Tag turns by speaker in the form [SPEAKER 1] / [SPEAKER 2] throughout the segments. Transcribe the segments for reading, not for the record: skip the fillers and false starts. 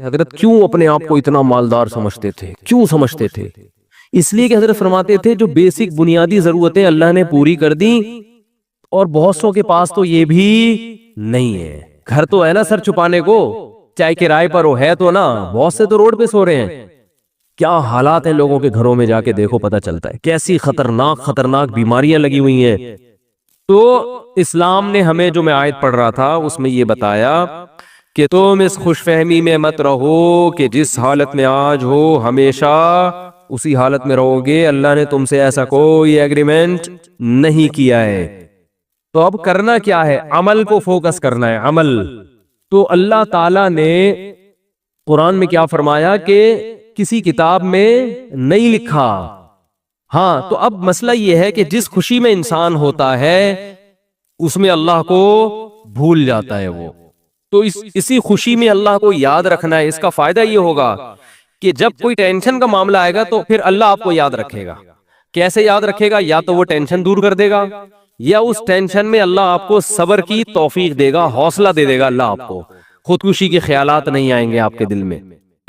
[SPEAKER 1] حضرت کیوں اپنے آپ کو اتنا مالدار سمجھتے تھے؟ کیوں سمجھتے تھے؟ اس لیے کہ حضرت فرماتے تھے جو بیسک بنیادی ضرورتیں اللہ نے پوری کر دی، اور بہت سو کے پاس تو یہ بھی نہیں ہے۔ گھر تو ہے نا سر چھپانے کو، چاہے کرائے پر ہو، ہے تو نا، بہت سے تو روڈ پہ سو رہے ہیں۔ کیا حالات ہیں لوگوں کے گھروں میں، جا کے دیکھو پتہ چلتا ہے کیسی خطرناک بیماریاں لگی ہوئی ہیں۔ تو اسلام نے ہمیں، جو میں آیت پڑھ رہا تھا اس میں یہ بتایا کہ تم اس خوش فہمی میں مت رہو کہ جس حالت میں آج ہو ہمیشہ اسی حالت میں رہو گے۔ اللہ نے تم سے ایسا کوئی ایگریمنٹ نہیں کیا ہے۔ تو اب کرنا کیا ہے؟ عمل کو فوکس کرنا ہے، عمل۔ تو اللہ تعالی نے قرآن میں کیا فرمایا کہ کسی کتاب میں نہیں لکھا۔ ہاں، تو اب مسئلہ یہ ہے کہ جس خوشی میں انسان ہوتا ہے اس میں اللہ کو بھول جاتا ہے وہ۔ تو اسی خوشی میں اللہ کو یاد رکھنا ہے۔ اس کا فائدہ یہ ہوگا کہ جب کوئی ٹینشن کا معاملہ آئے گا تو پھر اللہ آپ کو یاد رکھے گا۔ کیسے یاد رکھے گا؟ یا تو وہ ٹینشن دور کر دے گا، یا اس ٹینشن میں اللہ آپ کو صبر کی توفیق دے گا، حوصلہ دے دے گا اللہ آپ کو۔ خودکشی کے خیالات نہیں آئیں گے آپ کے دل میں۔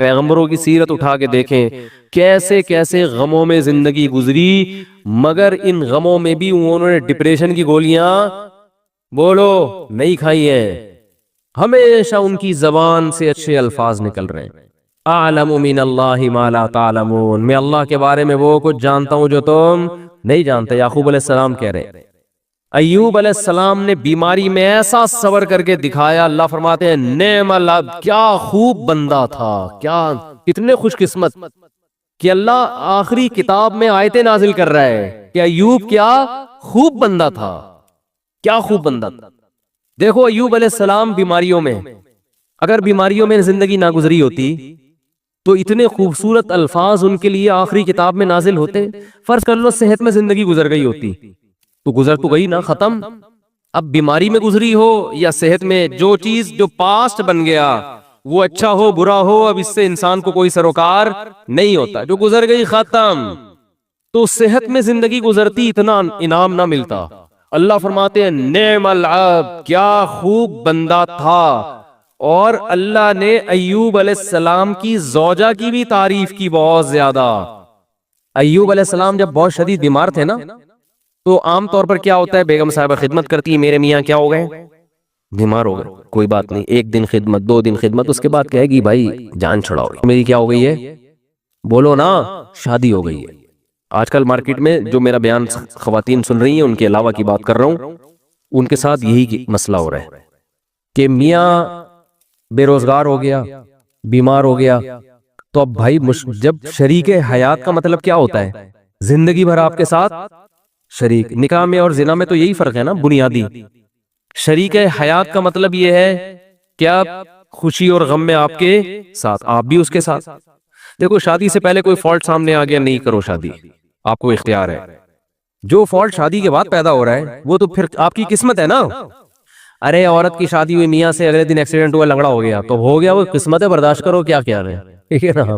[SPEAKER 1] پیغمبروں کی سیرت اٹھا کے دیکھیں، کیسے کیسے غموں میں زندگی گزری، مگر ان غموں میں بھی انہوں نے ڈپریشن کی گولیاں بولو نہیں کھائی ہیں۔ ہمیشہ ان کی زبان سے اچھے الفاظ نکل رہے ہیں۔ اعلم من اللہ ما لا تعلمون، میں اللہ کے بارے میں وہ کچھ جانتا ہوں جو تم نہیں جانتے۔ یعقوب علیہ السلام کہہ رہے ہیں۔ ایوب علیہ السلام نے بیماری میں ایسا صبر کر کے دکھایا، اللہ فرماتے ہیں نعم العبد، کیا خوب بندہ تھا، کیا کتنے خوش قسمت کہ اللہ آخری کتاب میں آیتیں نازل کر رہا ہے کہ ایوب کیا خوب بندہ تھا، کیا خوب بندہ تھا۔ دیکھو ایوب علیہ السلام بیماریوں میں، اگر بیماریوں میں زندگی نہ گزری ہوتی تو اتنے خوبصورت الفاظ ان کے لیے آخری کتاب میں نازل ہوتے۔ فرض کر لو صحت میں زندگی گزر گئی ہوتی تو گزر تو گئی نا، ختم۔ اب بیماری میں گزری ہو یا صحت میں، جو چیز جو پاسٹ بن گیا وہ اچھا ہو برا ہو، اب اس سے انسان کو کوئی سروکار نہیں ہوتا، جو گزر گئی ختم۔ تو صحت میں زندگی گزرتی اتنا انعام نہ ملتا۔ اللہ فرماتے ہیں نعم العبد، کیا خوب بندہ تھا۔ اور اللہ نے ایوب علیہ السلام کی زوجہ کی بھی تعریف کی بہت زیادہ۔ ایوب علیہ السلام جب بہت شدید بیمار تھے نا، تو عام طور پر کیا ہوتا ہے، بیگم صاحبہ خدمت کرتی ہے، میرے میاں کیا ہو گئے، بیمار ہو گئے، کوئی بات نہیں، 1 دن خدمت، 2 دن خدمت، اس کے بعد کہے گی بھائی جان چھڑاؤ، میری کیا ہو گئی ہے، بولو نا، شادی ہو گئی ہے۔ آج کل مارکیٹ میں جو میرا بیان خواتین سن رہی ہیں ان کے علاوہ کی بات کر رہا ہوں، ان کے ساتھ یہی مسئلہ ہو رہا ہے کہ میاں بے روزگار ہو گیا، بیمار ہو گیا، تو اب بھائی جب شریک حیات کا مطلب کیا ہوتا ہے، زندگی بھر آپ کے ساتھ شریک۔ نکاح میں اور زنا میں تو یہی فرق ہے نا بنیادی۔ شریک حیات کا مطلب یہ ہے کہ آپ خوشی اور غم میں آپ کے ساتھ، آپ بھی اس کے ساتھ۔ دیکھو شادی سے پہلے کوئی فالٹ سامنے آ گیا، نہیں کرو شادی، آپ کو اختیار ہے۔ جو فالٹ شادی کے بعد پیدا ہو رہا ہے وہ تو پھر آپ کی قسمت ہے نا۔ ارے عورت کی شادی ہوئی میاں سے، اگلے دن ایکسیڈنٹ ہوا، لنگڑا ہو گیا، تو ہو گیا، وہ قسمت ہے، برداشت کرو، کیا کیا ہے، ٹھیک ہے نا۔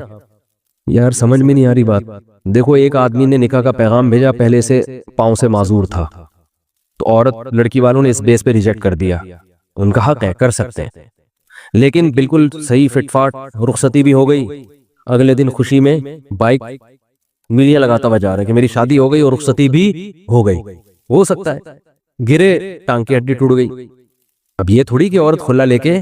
[SPEAKER 1] یار سمجھ میں نہیں آ رہی بات۔ دیکھو ایک آدمی نے نکاح کا پیغام بھیجا، پہلے سے پاؤں سے معذور تھا، تو عورت لڑکی والوں نے اس بیس پہ ریجیکٹ کر دیا۔ ان کا حق ہے، کر سکتے ہیں، لیکن بالکل صحیح فٹ فاٹ رخصتی بھی ہو گئی۔ اگلے دن خوشی میں بائک میڈیا لگاتا ہوا جا رہا ہے کہ میری شادی ہو گئی اور رخصتی بھی ہو گئی۔ ہو سکتا ہے گرے، ٹانگ کی ہڈی ٹوٹ گئی۔ اب یہ تھوڑی کہ عورت کھلا لے کے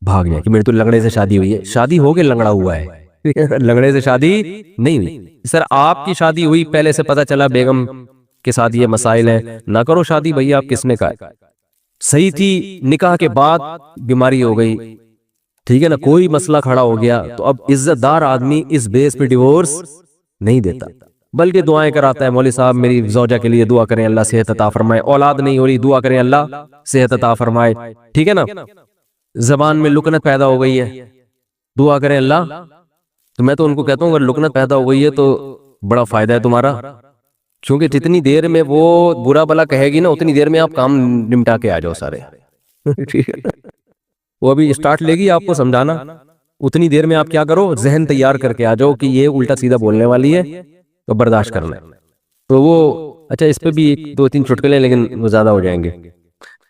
[SPEAKER 1] بھاگ جائے کہ میری تو لنگڑے سے شادی ہوئی ہے، شادی ہو کے لنگڑا ہوا ہے، لنگڑے سے شادی نہیں ہوئی۔ سر آپ کی شادی ہوئی، پہلے سے پتا چلا بیگم کے ساتھ یہ مسائل ہیں، نہ کرو شادی بھئی، آپ کس نے کہا؟ صحیح تھی، نکاح کے بعد بیماری ہو گئی، ٹھیک ہے نا، کوئی مسئلہ کھڑا ہو گیا، تو اب عزت دار آدمی اس بیس پہ ڈیورس نہیں دیتا، بلکہ دعائیں کراتا ہے، مولوی صاحب میری زوجہ کے لیے دعا کریں اللہ صحت عطا فرمائے، اولاد نہیں ہو رہی دعا کریں اللہ صحت عطا فرمائے، ٹھیک ہے نا۔ زبان میں لکنت پیدا ہو گئی ہے، دعا کریں اللہ۔ تو میں تو ان کو کہتا ہوں اگر لکنت پیدا ہو گئی ہے تو بڑا فائدہ ہے تمہارا، کیونکہ جتنی دیر میں وہ برا بلا کہے گی نا، اتنی دیر میں آپ کام نمٹا کے آ جاؤ سارے، ٹھیک ہے۔ وہ ابھی اسٹارٹ لے گی آپ کو سمجھانا، اتنی دیر میں آپ کیا کرو، ذہن تیار کر کے آ جاؤ کہ یہ الٹا سیدھا بولنے والی ہے تو برداشت کرنا ہے۔ تو وہ اچھا اس پہ بھی 2-3 چٹکلے، لیکن وہ زیادہ ہو جائیں گے۔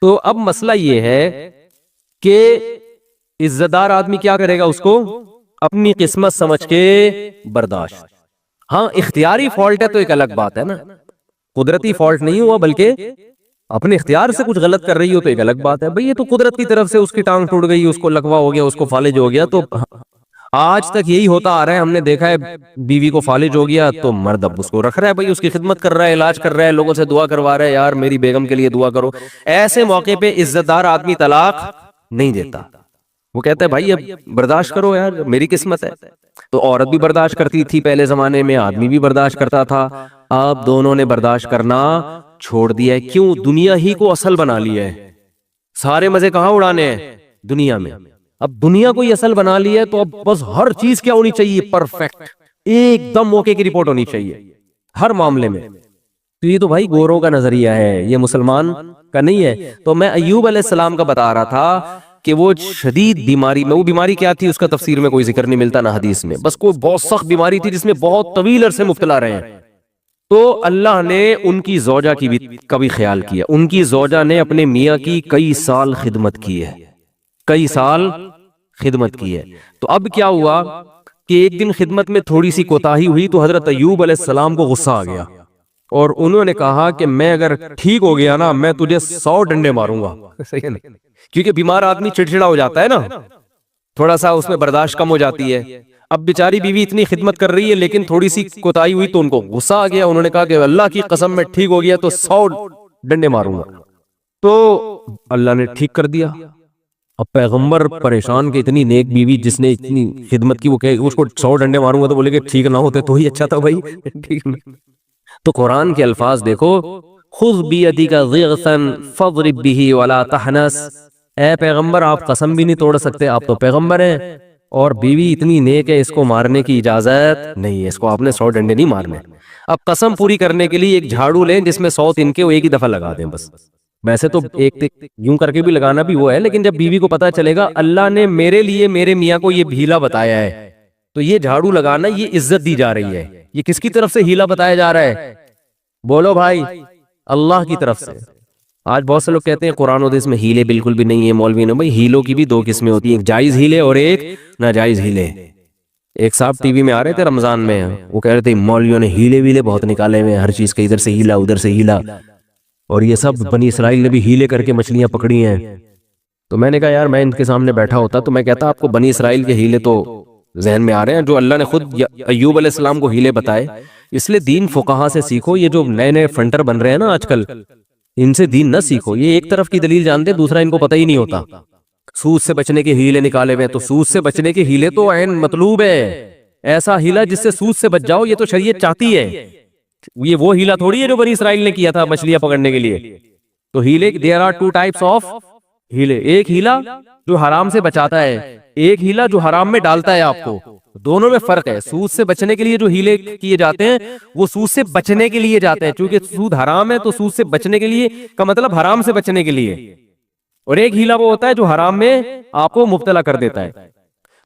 [SPEAKER 1] تو اب مسئلہ یہ ہے کہ عزت دار آدمی کیا کرے گا؟ اس کو اپنی قسمت سمجھ کے برداشت. ہاں اختیاری فالٹ ہے تو ایک الگ بات ہے نا، قدرتی فالٹ نہیں ہوا بلکہ اپنے اختیار سے کچھ غلط کر رہی ہو تو ایک الگ بات ہے. بھئی یہ تو قدرت کی طرف سے اس کی ٹانگ ٹوٹ گئی، اس کو لکوا ہو گیا، اس کو فالج ہو گیا. تو آج تک یہی ہوتا آ رہا ہے. ہم نے دیکھا ہے بیوی کو فالج ہو گیا تو مرد اب اس کو رکھ رہا ہے، بھئی اس کی خدمت کر رہا ہے، علاج کر رہا ہے، لوگوں سے دعا کروا رہا ہے، یار میری بیگم کے لیے دعا کرو. ایسے موقع پہ عزت دار آدمی طلاق نہیں دیتا. وہ کہتا ہے بھائی اب برداشت کرو یار، میری قسمت ہے. تو عورت بھی برداشت کرتی تھی پہلے زمانے میں، آدمی بھی برداشت کرتا تھا. اب دونوں نے برداشت کرنا چھوڑ دیا ہے. کیوں؟ دنیا ہی کو اصل بنا لیا ہے. سارے مزے کہاں اڑانے ہیں؟ دنیا میں. اب دنیا کو ہی اصل بنا لیا ہے تو اب بس ہر چیز کیا ہونی چاہیے؟ پرفیکٹ، ایک دم موقع کی رپورٹ ہونی چاہیے ہر معاملے میں. تو یہ تو بھائی گوروں کا نظریہ ہے، یہ مسلمان کا نہیں ہے. تو میں ایوب علیہ السلام کا بتا رہا تھا کہ وہ شدید بیماری میں، وہ بیماری کیا تھی اس کا تفسیر میں کوئی ذکر نہیں ملتا نہ حدیث میں، بس کوئی بہت سخت بیماری تھی جس میں بہت طویل عرصے مبتلا رہے ہیں. تو اللہ نے ان کی زوجہ کی بھی کبھی خیال کیا. ان کی زوجہ نے اپنے میاں کی کئی سال خدمت کی ہے، کئی سال خدمت کی ہے. تو اب کیا ہوا کہ ایک دن خدمت میں تھوڑی سی کوتاہی ہوئی تو حضرت ایوب علیہ السلام کو غصہ آ گیا اور انہوں نے کہا کہ میں اگر ٹھیک ہو گیا نا میں تجھے 100 ڈنڈے ماروں گا. صحیح ہے نا؟ کیونکہ بیمار آدمی چڑچڑا ہو جاتا ہے نا، تھوڑا سا اس میں برداشت کم ہو جاتی ہے. اب بیچاری بیوی اتنی خدمت کر رہی ہے لیکن تھوڑی سی کوتاہی ہوئی تو ان کو غصہ آ گیا. انہوں نے کہا کہ اللہ کی قسم میں ٹھیک ہو گیا تو 100 ڈنڈے ماروں گا. تو اللہ نے ٹھیک کر دیا. اب پیغمبر پریشان کہ اتنی نیک بیوی جس نے اتنی خدمت کی، وہ کہ اس کو 100 ڈنڈے ماروں گا، تو بولے کہ ٹھیک نہ ہوتے تو ہی اچھا تھا بھائی. ٹھیک نہیں. تو قرآن کے الفاظ دیکھو، خذ بیدک ضغثا فاضرب به ولا تحنس. اے پیغمبر آپ قسم بھی نہیں توڑ سکتے، آپ تو پیغمبر ہیں، اور بیوی اتنی نیک ہے اس کو مارنے کی اجازت نہیں ہے، اس کو آپ نے 100 ڈنڈے نہیں مارنے. اب قسم پوری کرنے کے لیے ایک جھاڑو لیں جس میں 100 تنکے، وہ ایک ہی دفعہ لگا دیں بس. ویسے تو ایک یوں کر کے بھی لگانا بھی وہ ہے، لیکن جب بیوی کو پتا چلے گا اللہ نے میرے لیے میرے میاں کو یہ ہیلا بتایا ہے تو یہ جھاڑو لگانا یہ عزت دی جا رہی ہے. یہ کس کی طرف سے ہیلا بتایا جا رہا ہے؟ بولو بھائی، اللہ کی طرف سے. آج بہت سے لوگ کہتے ہیں قرآن و حدیث میں ہیلے بالکل بھی نہیں ہے مولوی نے. بھائی ہیلوں کی بھی 2 قسمیں ہوتی ہیں، ایک جائز ہیلے اور ایک ناجائز ہیلے. ایک صاحب ٹی وی میں آ رہے تھے رمضان میں، وہ کہہ رہے تھے مولویوں نے ہیلے ویلے بہت نکالے ہوئے، ہر چیز کا ادھر سے ہیلا ادھر سے ہیلا، اور یہ سب بنی اسرائیل نے بھی ہیلے کر کے مچھلیاں پکڑی ہیں. تو میں نے کہا یار میں ان کے سامنے بیٹھا ہوتا تو میں کہتا آپ کو بنی اسرائیل کے ہیلے تو ذہن میں آ رہے ہیں جو اللہ نے خود ایوب علیہ السلام کو ہیلے بتائے. اس لیے دین فقہا سے سیکھو. یہ جو نئے نئے فنٹر بن رہے ہیں نا آج کل، ان سے دین نہ سیکھو. یہ ایک طرف کی دلیل جانتے ہیں، دوسرا ان کو پتہ ہی نہیں ہوتا. سود سے بچنے کے ہیلے نکالے ہوئے، تو سود سے بچنے کے ہیلے تو عین مطلوب ہے. ایسا ہیلا جس سے سود سے بچ جاؤ، یہ تو شریعت چاہتی ہے. یہ وہ ہیلا تھوڑی ہے جو بنی اسرائیل نے کیا تھا مچھلیاں پکڑنے کے لیے. تو ہیلے there are 2 types of ہیلے. ایک ہیلا جو حرام سے بچاتا ہے، ایک ہیلا جو حرام میں ڈالتا ہے آپ کو. دونوں میں فرق ہے. سود سے بچنے کے لیے جو ہیلے کیے جاتے ہیں وہ سود سے بچنے کے لیے جاتے ہیں، چونکہ سود حرام ہے تو سود سے بچنے کے لیے کا مطلب حرام سے بچنے کے لیے. اور ایک ہیلا وہ ہوتا ہے جو حرام میں آپ کو مبتلا کر دیتا ہے.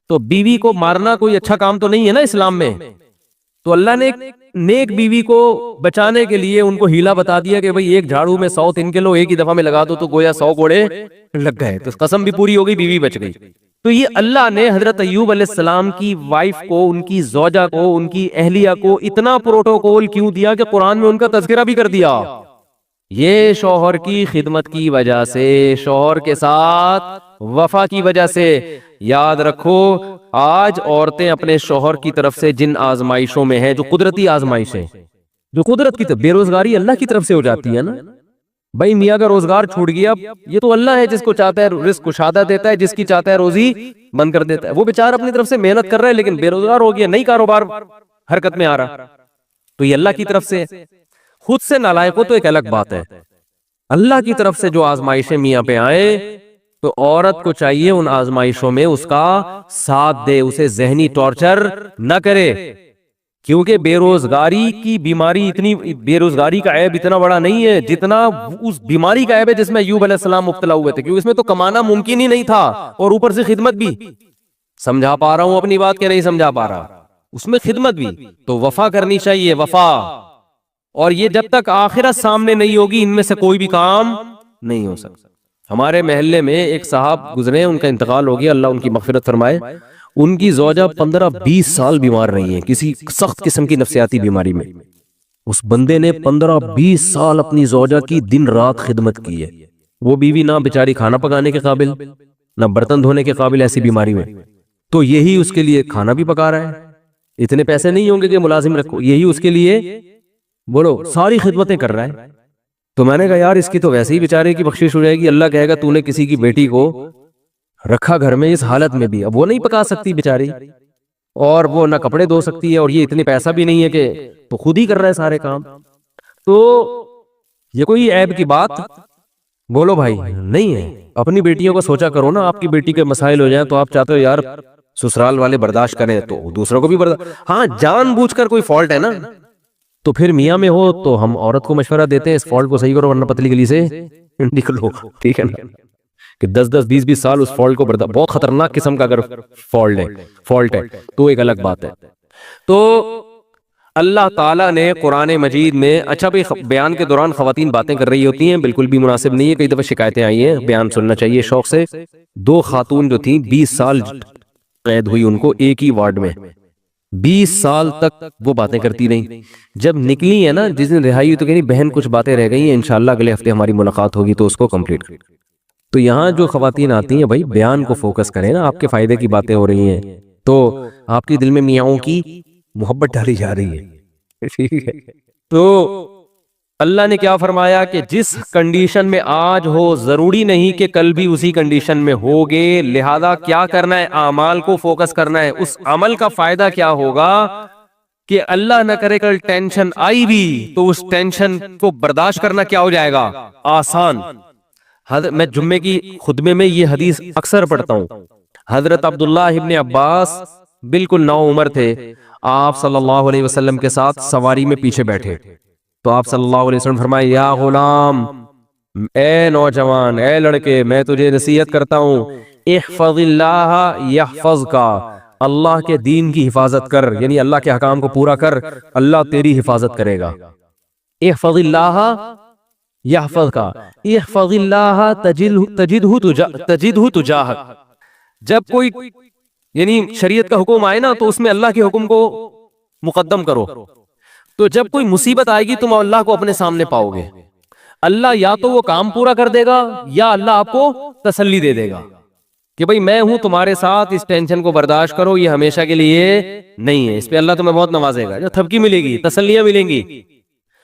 [SPEAKER 1] تو بیوی کو مارنا کوئی اچھا کام تو نہیں ہے نا اسلام میں. تو اللہ نے ایک نیک بیوی کو بچانے کے لیے ان کو ہیلا بتا دیا کہ بھئی ایک جھاڑو میں 100 تنکے لو، ایک ہی دفعہ میں لگا دو تو گویا 100 کوڑے لگ گئے. تو قسم بھی پوری ہو گئی، بیوی بچ گئی. تو یہ اللہ نے حضرت ایوب علیہ السلام کی وائف کو، ان کی زوجہ کو، ان کی اہلیہ کو اتنا پروٹوکول کیوں دیا کہ قرآن میں ان کا تذکرہ بھی کر دیا. یہ شوہر کی خدمت کی وجہ سے، شوہر کے ساتھ وفا کی وجہ سے. یاد رکھو آج عورتیں اپنے شوہر کی طرف سے جن آزمائشوں میں ہیں، جو قدرتی آزمائشیں، جو قدرت کی طرف، بے روزگاری اللہ کی طرف سے ہو جاتی ہے نا. بھائی میاں کا روزگار چھوٹ گیا، یہ تو اللہ ہے جس کو چاہتا ہے رزق کشادہ دیتا ہے، جس کی چاہتا ہے روزی بند کر دیتا ہے. وہ بیچارہ اپنی طرف سے محنت کر رہا ہے لیکن بے روزگار ہو گیا، نہیں کاروبار حرکت میں آ رہا. تو یہ اللہ کی طرف سے. خود سے نالائق ہو تو ایک الگ بات ہے. اللہ کی طرف سے جو آزمائشیں میاں پہ آئے تو عورت کو چاہیے ان آزمائشوں میں اس کا ساتھ دے، اسے ذہنی ٹارچر نہ کرے. کیونکہ بے روزگاری کی بیماری اتنی، بے روزگاری کا عیب اتنا بڑا نہیں ہے جتنا اس بیماری کا عیب ہے جس میں ایوب علیہ السلام مبتلا ہوئے تھے. کیونکہ اس میں تو کمانا ممکن ہی نہیں تھا اور اوپر سے خدمت بھی. سمجھا پا رہا ہوں اپنی بات کہ نہیں سمجھا پا رہا؟ اس میں خدمت بھی. تو وفا کرنی چاہیے، وفا. اور یہ جب تک آخرت سامنے نہیں ہوگی ان میں سے کوئی بھی کام نہیں ہو سکتا. ہمارے محلے میں ایک صاحب گزرے، ان کا انتقال ہو گیا، اللہ ان کی مغفرت فرمائے. ان کی زوجہ 15-20 سال بیمار رہی ہیں کسی سخت قسم کی نفسیاتی بیماری میں. اس بندے نے 15-20 سال اپنی زوجہ کی دن رات خدمت کی ہے. وہ بیوی نہ بیچاری کھانا پکانے کے قابل، نہ برتن دھونے کے قابل ایسی بیماری میں، تو یہی اس کے لیے کھانا بھی پکا رہا ہے. اتنے پیسے نہیں ہوں گے کہ ملازم رکھو، یہی اس کے لیے بولو ساری خدمتیں کر رہا ہے. تو میں نے کہا یار اس کی تو ویسے ہی بیچارے کی بخشش ہو جائے گی، اللہ کہے گا تو نے کسی کی بیٹی کو رکھا گھر میں اس حالت میں بھی، اب وہ نہیں پکا سکتی بیچاری، اور وہ نہ کپڑے دھو سکتی ہے، اور یہ اتنے پیسہ بھی نہیں ہے کہ تو خود ہی کر رہا ہے سارے کام. تو یہ کوئی عیب کی بات بولو بھائی نہیں ہے. اپنی بیٹیوں کو سوچا کرو نا، آپ کی بیٹی کے مسائل ہو جائیں تو آپ چاہتے ہو یار سسرال والے برداشت کریں تو دوسروں کو بھی برداشت. ہاں جان بوجھ کر کوئی فالٹ ہے نا تو پھر میاں میں ہو تو ہم عورت کو مشورہ دیتے ہیں اس فالٹ کو صحیح کرو ورنہ پتلی گلی سے نکلو، ٹھیک ہے نا. کہ 10-20 سال اس فالٹ کو بہت خطرناک قسم کا اگر فالٹ ہے تو ایک الگ بات ہے. تو اللہ تعالیٰ نے قرآن مجید میں، اچھا بھائی بیان کے دوران خواتین باتیں کر رہی ہوتی ہیں، بالکل بھی مناسب نہیں ہے. کئی دفعہ شکایتیں آئی ہیں، بیان سننا چاہیے شوق سے. 2 خاتون جو تھیں 20 سال قید ہوئی ان کو ایک ہی وارڈ میں، 20 سال تک وہ باتیں کرتی رہیں. جب نکلی ہے نا، جس دن رہائی ہوئی تو کہیں بہن کچھ باتیں رہ گئی ہیں، انشاءاللہ اگلے ہفتے ہماری ملاقات ہوگی تو اس کو کمپلیٹ کریں. تو یہاں جو خواتین آتی ہیں بھائی بیان کو فوکس کریں نا، آپ کے فائدے کی باتیں ہو رہی ہیں تو آپ کے دل میں میاؤں کی محبت ڈالی جا رہی ہے، ٹھیک ہے. تو اللہ نے کیا فرمایا کہ جس کنڈیشن میں آج ہو ضروری نہیں کہ کل بھی اسی کنڈیشن میں ہوگے، لہذا کیا کرنا ہے، اعمال کو فوکس کرنا ہے. اس عمل کا فائدہ کیا ہوگا کہ اللہ نہ کرے کل ٹینشن آئی بھی تو اس ٹینشن کو برداشت کرنا کیا ہو جائے گا، آسان. میں جمعے کی خطبے میں یہ حدیث اکثر پڑھتا ہوں. حضرت عبداللہ ابن عباس بالکل نو عمر تھے، آپ صلی اللہ علیہ وسلم کے ساتھ سواری میں پیچھے بیٹھے تو آپ صلی اللہ علیہ وسلم فرمائے یا غلام، اے نوجوان، اے لڑکے، میں تجھے نصیحت کرتا ہوں، احفظ اللہ یحفظک، اللہ کے دین کی حفاظت کر، یعنی اللہ کے احکام کو پورا کر، اللہ تیری حفاظت کرے گا. احفظ اللہ یحفظک، احفظ اللہ تجدہ تجاہک. جب کوئی یعنی شریعت کا حکم آئے نا تو اس میں اللہ کے حکم کو مقدم کرو. تو جب کوئی مصیبت آئے گی تم اللہ کو اپنے سامنے پاؤ گے. اللہ یا تو وہ کام پورا کر دے گا یا اللہ آپ کو تسلی دے دے گا کہ بھئی میں ہوں تمہارے ساتھ، اس ٹینشن کو برداشت کرو، یہ ہمیشہ کے لیے نہیں ہے. اس پہ اللہ تمہیں بہت نوازے گا، جو تھپکی ملے گی، تسلیاں ملیں گی.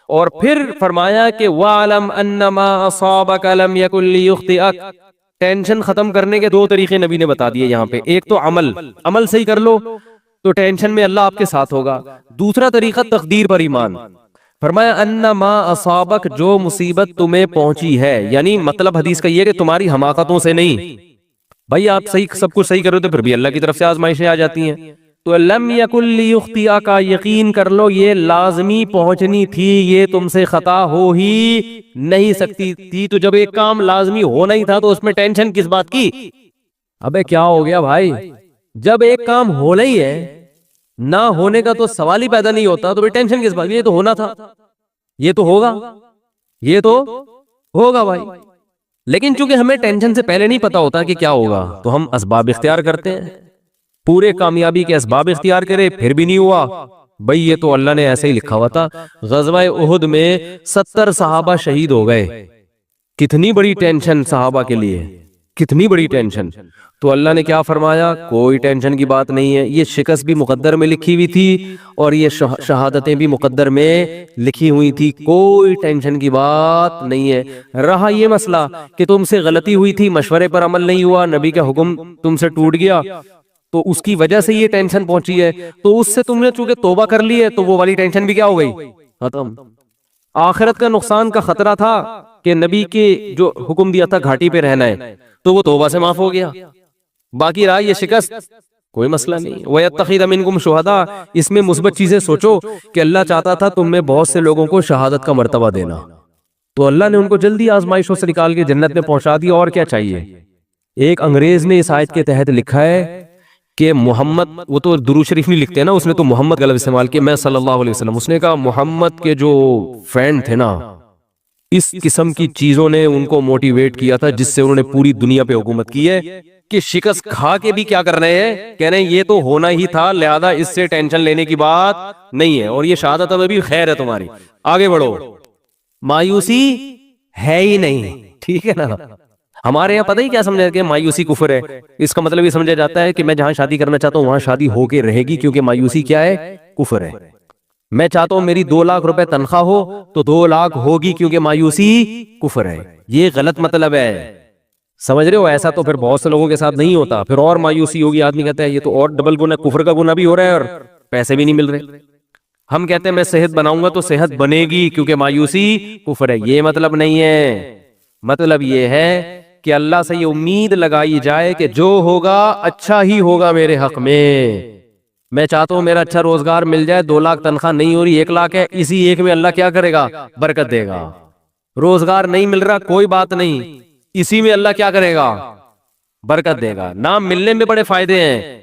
[SPEAKER 1] اور پھر فرمایا کہ وَعْلَمْ أَنَّمَا أَصَابَكَ لَمْ يَكُنْ لِيُخْطِئَكَ. ٹینشن ختم کرنے کے 2 طریقے نبی نے بتا دیے یہاں پہ. ایک تو عمل صحیح کر لو تو ٹینشن میں اللہ آپ کے ساتھ ہوگا. دوسرا طریقہ تقدیر پر ایمان. فرمایا انما اصابک، جو مصیبت تمہیں پہنچی ہے، یعنی مطلب حدیث کا یہ کہ تمہاری حماقتوں سے نہیں. بھائی آپ صحیح سب کچھ صحیح کرو تو پھر بھی اللہ کی طرف سے آزمائشیں آ جاتی ہیں. تو لم یکن لیخطئک، یقین کر لو یہ لازمی پہنچنی تھی، یہ تم سے خطا ہو ہی نہیں سکتی تھی. تو جب ایک کام لازمی ہونا ہی تھا تو اس میں ٹینشن کس بات کی؟ ابے کیا ہو گیا بھائی، جب ایک کام ہونا ہی ہے، نہ ہونے کا تو سوال ہی پیدا نہیں ہوتا، تو پھر ٹینشن کس بات کی؟ یہ تو ہونا تھا، یہ تو ہوگا، یہ تو ہوگا بھائی. لیکن چونکہ ہمیں ٹینشن سے پہلے نہیں پتا ہوتا کہ کیا ہوگا تو ہم اسباب اختیار کرتے ہیں. پورے کامیابی کے اسباب اختیار کرے پھر بھی نہیں ہوا، بھئی یہ تو اللہ نے ایسے ہی لکھا ہوا تھا. غزوہ احد میں 70 صحابہ شہید ہو گئے. کتنی بڑی ٹینشن صحابہ کے لیے، کتنی بڑی ٹینشن. تو اللہ نے کیا فرمایا؟ کوئی ٹینشن کی بات نہیں ہے، یہ شکست بھی مقدر میں لکھی ہوئی تھی اور یہ شہادتیں بھی مقدر میں لکھی ہوئی تھی، کوئی ٹینشن کی بات نہیں ہے. رہا یہ مسئلہ کہ تم سے غلطی ہوئی تھی، مشورے پر عمل نہیں ہوا، نبی کا حکم تم سے ٹوٹ گیا تو اس کی وجہ سے یہ ٹینشن پہنچی ہے، تو اس سے تم نے چونکہ توبہ کر لی ہے تو وہ والی ٹینشن بھی کیا ہو گئی؟ ختم. آخرت کا نقصان کا خطرہ تھا کہ نبی کے جو حکم دیا تھا گھاٹی پہ رہنا ہے تو وہ توبہ سے معاف ہو گیا. باقی رہا یہ شکست، کوئی مسئلہ نہیں. وَيَتَّخِذَ مِنْكُمْ شُهَدَاءَ، اس میں مثبت چیزیں سوچو کہ اللہ چاہتا تھا تم میں بہت سے لوگوں کو شہادت کا مرتبہ دینا، تو اللہ نے ان کو جلدی آزمائشوں سے نکال کے جنت میں پہنچا دیا. اور کیا چاہیے؟ ایک انگریز نے اس آیت کے تحت لکھا ہے کہ محمد، وہ تو درود شریف نہیں لکھتے نا، اس نے تو محمد کا لفظ استعمال کیا، میں صلی اللہ علیہ وسلم. اس نے کہا محمد کے جو فرینڈ تھے نا اس قسم کی چیزوں نے ان کو موٹیویٹ کیا تھا جس سے انہوں نے پوری دنیا پہ حکومت کی ہے کہ شکست کھا کے بھی کیا کر رہے ہیں، کہہ رہے ہیں یہ تو ہونا ہی تھا، لہذا اس سے ٹینشن لینے کی بات نہیں ہے، اور یہ شہادت اب بھی خیر ہے تمہاری، آگے بڑھو، مایوسی ہے ہی نہیں، ٹھیک ہے نا۔ ہمارے یہاں پتہ ہی کیا سمجھا کہ مایوسی کفر ہے، اس کا مطلب یہ سمجھا جاتا ہے کہ میں جہاں شادی کرنا چاہتا ہوں وہاں شادی ہو کے رہے گی، کیونکہ مایوسی کیا ہے، کفر ہے۔ میں چاہتا ہوں میری 2 لاکھ روپے تنخواہ ہو تو 2 لاکھ ہوگی، کیونکہ مایوسی کفر ہے، یہ غلط مطلب ہے، سمجھ رہے ہو؟ ایسا تو پھر بہت سے لوگوں کے ساتھ نہیں ہوتا، پھر اور مایوسی ہوگی، آدمی کہتا ہے یہ تو اور ڈبل گناہ، کفر کا گناہ بھی ہو رہا ہے اور پیسے بھی نہیں مل رہے۔ ہم کہتے ہیں میں صحت بناؤں گا تو صحت بنے گی، کیونکہ مایوسی کفر ہے، یہ مطلب نہیں ہے۔ مطلب یہ ہے کہ اللہ سے یہ امید لگائی جائے کہ جو ہوگا اچھا ہی ہوگا میرے حق میں چاہتا ہوں میرا اچھا روزگار مل جائے، 2 لاکھ تنخواہ نہیں ہو رہی، 1 لاکھ ہے، اسی ایک میں اللہ کیا کرے گا، برکت دے گا۔ روزگار نہیں مل رہا، کوئی بات نہیں، اسی میں اللہ کیا کرے گا، برکت دے گا۔ نہ ملنے میں بڑے فائدے ہیں،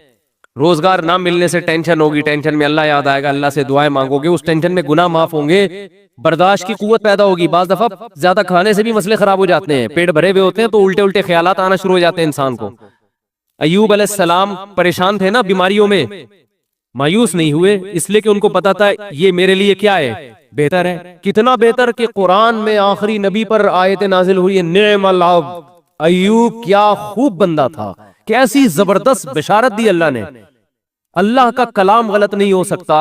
[SPEAKER 1] روزگار نہ ملنے سے ٹینشن ہوگی، ٹینشن میں اللہ یاد آئے گا، اللہ سے دعائیں مانگو گے، اس ٹینشن میں گناہ معاف ہوں گے، برداشت کی قوت پیدا ہوگی۔ بعض دفعہ زیادہ کھانے سے بھی مسئلے خراب ہو جاتے ہیں، پیٹ بھرے ہوئے ہوتے ہیں تو الٹے الٹے خیالات آنا شروع ہو جاتے ہیں انسان کو۔ ایوب علیہ السلام پریشان تھے نا بیماریوں میں، مایوس نہیں ہوئے، اس لیے کہ ان کو پتا تھا یہ میرے لیے کیا ہے، بہتر ہے۔ کتنا بہتر کہ قرآن میں آخری نبی پر آیت نازل ہوئی ہے، نعم العبد، ایوب کیا خوب بندہ تھا، کیسی زبردست بشارت دی اللہ نے۔ اللہ کا کلام غلط نہیں ہو سکتا،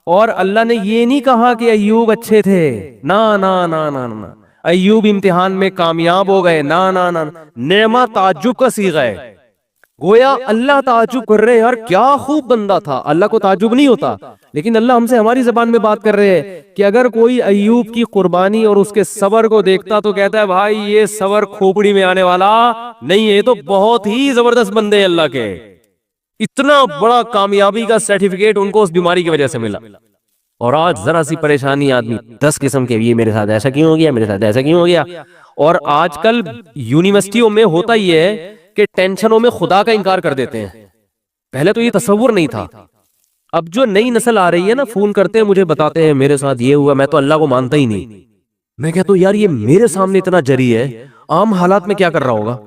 [SPEAKER 1] اور اللہ نے یہ نہیں کہا کہ ایوب اچھے تھے، نا نا نا نا نا، ایوب امتحان میں کامیاب ہو گئے، نا نا نا، نعمہ تعجب کا صیغہ ہے، گویا اللہ تعجب کر رہے ہیں، یار کیا خوب بندہ تھا۔ اللہ کو تعجب نہیں ہوتا، لیکن اللہ ہم سے ہماری زبان میں بات کر رہے ہیں کہ اگر کوئی ایوب کی قربانی اور اس کے صبر کو دیکھتا تو کہتا ہے بھائی یہ صبر کھوپڑی میں آنے والا نہیں ہے، یہ تو بہت ہی زبردست بندے ہیں اللہ کے۔ اتنا بڑا کامیابی کا سرٹیفکیٹ ان کو اس بیماری کی وجہ سے ملا۔ اور آج ذرا سی پریشانی آدمی 10 قسم کے، یہ میرے ساتھ ایسا کیوں ہو گیا، میرے ساتھ ایسا کیوں ہو گیا۔ اور آج کل یونیورسٹیوں میں ہوتا یہ ہے کہ ٹینشنوں میں خدا کا انکار کر دیتے ہیں، پہلے تو یہ تصور نہیں تھا۔ اب جو نئی نسل آ رہی ہے نا، فون کرتے ہیں مجھے، بتاتے ہیں میرے ساتھ یہ ہوا، میں تو اللہ کو مانتا ہی نہیں۔ میں کہتا ہوں یار یہ میرے سامنے اتنا جری ہے، عام حالات میں کیا کر رہا ہوگا؟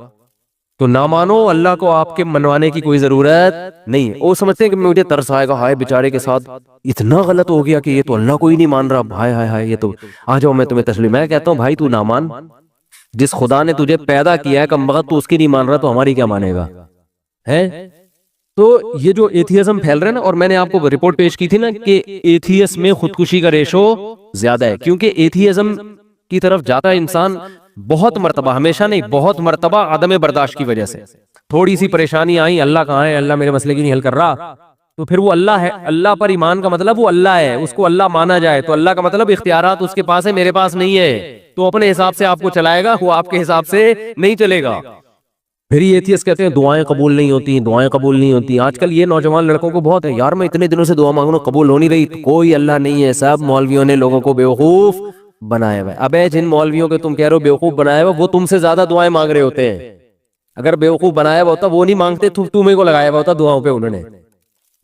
[SPEAKER 1] تو نہ مانو، اللہ کو آپ کے منوانے کی کوئی ضرورت نہیں ہے۔ وہ سمجھتے ہیں کہ مجھے ترس آئے گا، ہائے بیچارے کے ساتھ اتنا غلط ہو گیا کہ یہ تو اللہ کو ہی نہیں مان رہا، ہائے ہائے ہائے، یہ تو آ جاؤ میں تمہیں تسلیم۔ میں کہتا ہوں بھائی تو نہ مان، جس خدا نے تجھے پیدا کیا ہے کم بخت، تو اس کی نہیں مان رہا تو ہماری کیا مانے گا، ہے؟ تو یہ جو ایتھیزم پھیل رہا ہے نا، اور میں نے آپ کو رپورٹ پیش کی تھی نا کہ ایتھیس میں خودکشی کا ریشو زیادہ ہے، کیونکہ ایتھیزم کی طرف جاتا ہے انسان بہت مرتبہ، ہمیشہ نہیں، بہت مرتبہ عدم برداشت کی وجہ سے۔ تھوڑی سی پریشانی آئی، اللہ کہاں ہے، اللہ میرے مسئلے کی نہیں حل کر رہا، تو پھر وہ اللہ ہے۔ اللہ پر ایمان کا مطلب وہ اللہ ہے، اس کو اللہ مانا جائے، تو اللہ کا مطلب اختیارات اس کے پاس ہے، میرے پاس نہیں ہے، تو اپنے حساب سے آپ کو چلائے گا، وہ آپ کے حساب سے نہیں چلے گا۔ پھر یہ ایتھیسٹ کہتے ہیں دعائیں قبول نہیں ہوتی، دعائیں قبول نہیں ہوتی۔ آج کل یہ نوجوان لڑکوں کو بہت ہے، یار میں اتنے دنوں سے دعا مانگ رہا ہوں قبول ہو نہیں رہی، کوئی اللہ نہیں ہے، سب مولویوں نے لوگوں کو بیوقوف بنایا ہوا ہے۔ ابے جن مولویوں کے تم کہہ رہے ہو بیوقوف بنایا ہوا، وہ تم سے زیادہ دعائیں مانگ رہے ہوتے ہیں۔ اگر بیوقوف بنایا ہوا ہوتا وہ نہیں مانگتے، تمہیں کو لگایا ہوا ہوتا دعاؤں پہ انہوں نے۔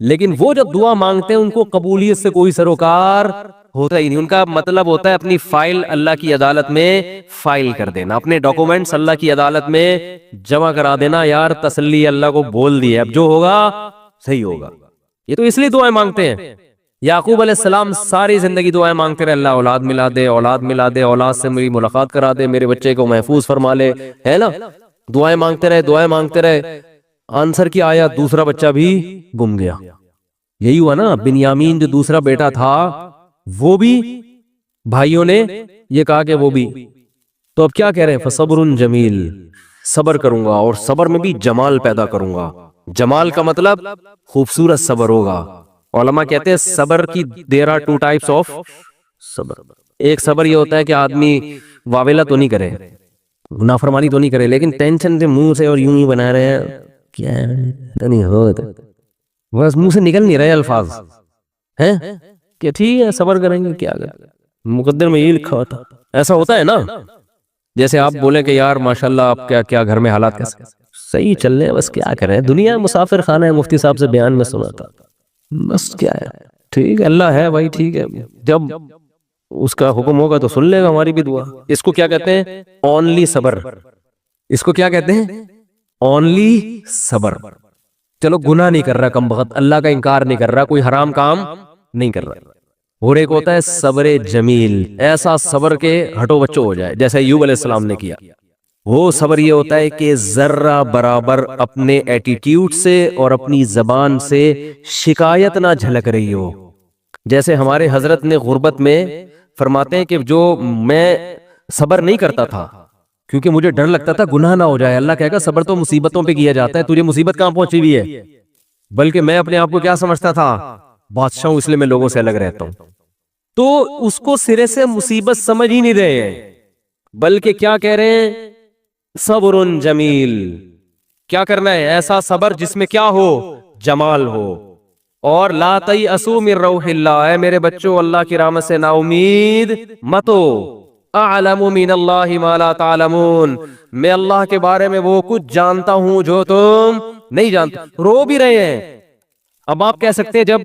[SPEAKER 1] لیکن وہ جب دعا مانگتے ہیں ان کو قبولیت سے کوئی سروکار ہوتا ہی نہیں۔ ان کا مطلب ہوتا ہے اپنی فائل اللہ کی عدالت میں فائل کر دینا، اپنے ڈاکومنٹس اللہ کی عدالت میں جمع کرا دینا، یار تسلی اللہ کو بول دی ہے، اب جو ہوگا صحیح ہوگا۔ یہ تو اس لیے دعائیں مانگتے ہیں۔ یعقوب علیہ السلام ساری زندگی دعائیں مانگتے رہے، اللہ اولاد ملا دے، اولاد ملا دے، اولاد سے میری ملاقات کرا دے، میرے بچے کو محفوظ فرما لے، ہے نا؟ دعائیں مانگتے رہے، دعائیں مانگتے رہے، آنسر کی آیا، دوسرا بچہ بھی گم گیا۔ یہی ہوا نا، بنیامین جو دوسرا بیٹا تھا وہ بھی بھائیوں نے یہ کہا کہ وہ بھی، تو اب کیا کہہ رہے ہیں، فصبر جمیل، صبر کروں گا اور صبر میں بھی جمال پیدا کروں گا۔ جمال کا مطلب خوبصورت صبر ہوگا۔ علماء کہتے ہیں صبر کی there are 2 types of صبر۔ ایک صبر یہ ہوتا ہے کہ آدمی واویلا تو نہیں کرے، نافرمانی تو نہیں کرے، لیکن ٹینشن سے منہ سے اور یوں ہی بنا رہے ہیں، کیا ہے نہیں ہوتا، بس منہ سے نکل نہیں رہے الفاظ، ہیں کہ ٹھیک ہے صبر کریں گے، کیا کریں، مقدر میں یہ لکھا ہوتا، ایسا ہوتا ہے نا۔ جیسے آپ بولیں کہ یار ماشاءاللہ آپ کیا گھر میں حالات کیسے، صحیح چل رہے ہیں، بس کیا کریں، دنیا مسافر خانہ ہے، مفتی صاحب سے بیان میں سنا تھا، بس کیا ہے، ٹھیک ہے اللہ ہے بھائی، ٹھیک ہے۔ جب اس کا حکم ہوگا تو سن لے گا ہماری بھی دعا. اس کو کیا کہتے ہیں؟ اونلی صبر. اس کو کیا کہتے ہیں؟ اونلی صبر. چلو گناہ نہیں کر رہا کم بخت, اللہ کا انکار نہیں کر رہا, کوئی حرام کام نہیں کر رہا. اور ایک ہوتا ہے صبر جمیل, ایسا صبر کے ہٹو بچو ہو جائے جیسے ایوب علیہ السلام نے کیا. وہ صبر یہ ہوتا ہے کہ ذرہ برابر اپنے ایٹیٹیوڈ سے اور اپنی زبان سے شکایت نہ جھلک رہی ہو. جیسے ہمارے حضرت نے غربت میں فرماتے ہیں کہ جو میں صبر نہیں کرتا تھا کیونکہ مجھے ڈر لگتا تھا گناہ نہ ہو جائے. اللہ کہے گا صبر تو مصیبتوں پہ کیا جاتا ہے, تجھے مصیبت کہاں پہنچی ہوئی ہے؟ بلکہ میں اپنے آپ کو کیا سمجھتا تھا؟ بادشاہ ہوں, اس لیے میں لوگوں سے الگ رہتا ہوں. تو اس کو سرے سے مصیبت سمجھ ہی نہیں رہے ہیں, بلکہ کیا کہہ رہے ہیں؟ صبر جمیل. کیا کرنا ہے؟ ایسا صبر جس میں کیا ہو؟ جمال ہو. اور لا تیأسوا من روح اللہ, اے میرے بچوں اللہ کی رحمت سے نا امید مت ہو. اعلم من اللہ ما لا تعلمون, میں اللہ کے بارے میں وہ کچھ جانتا ہوں جو تم نہیں جانتے. رو بھی رہے ہیں. اب آپ کہہ سکتے ہیں جب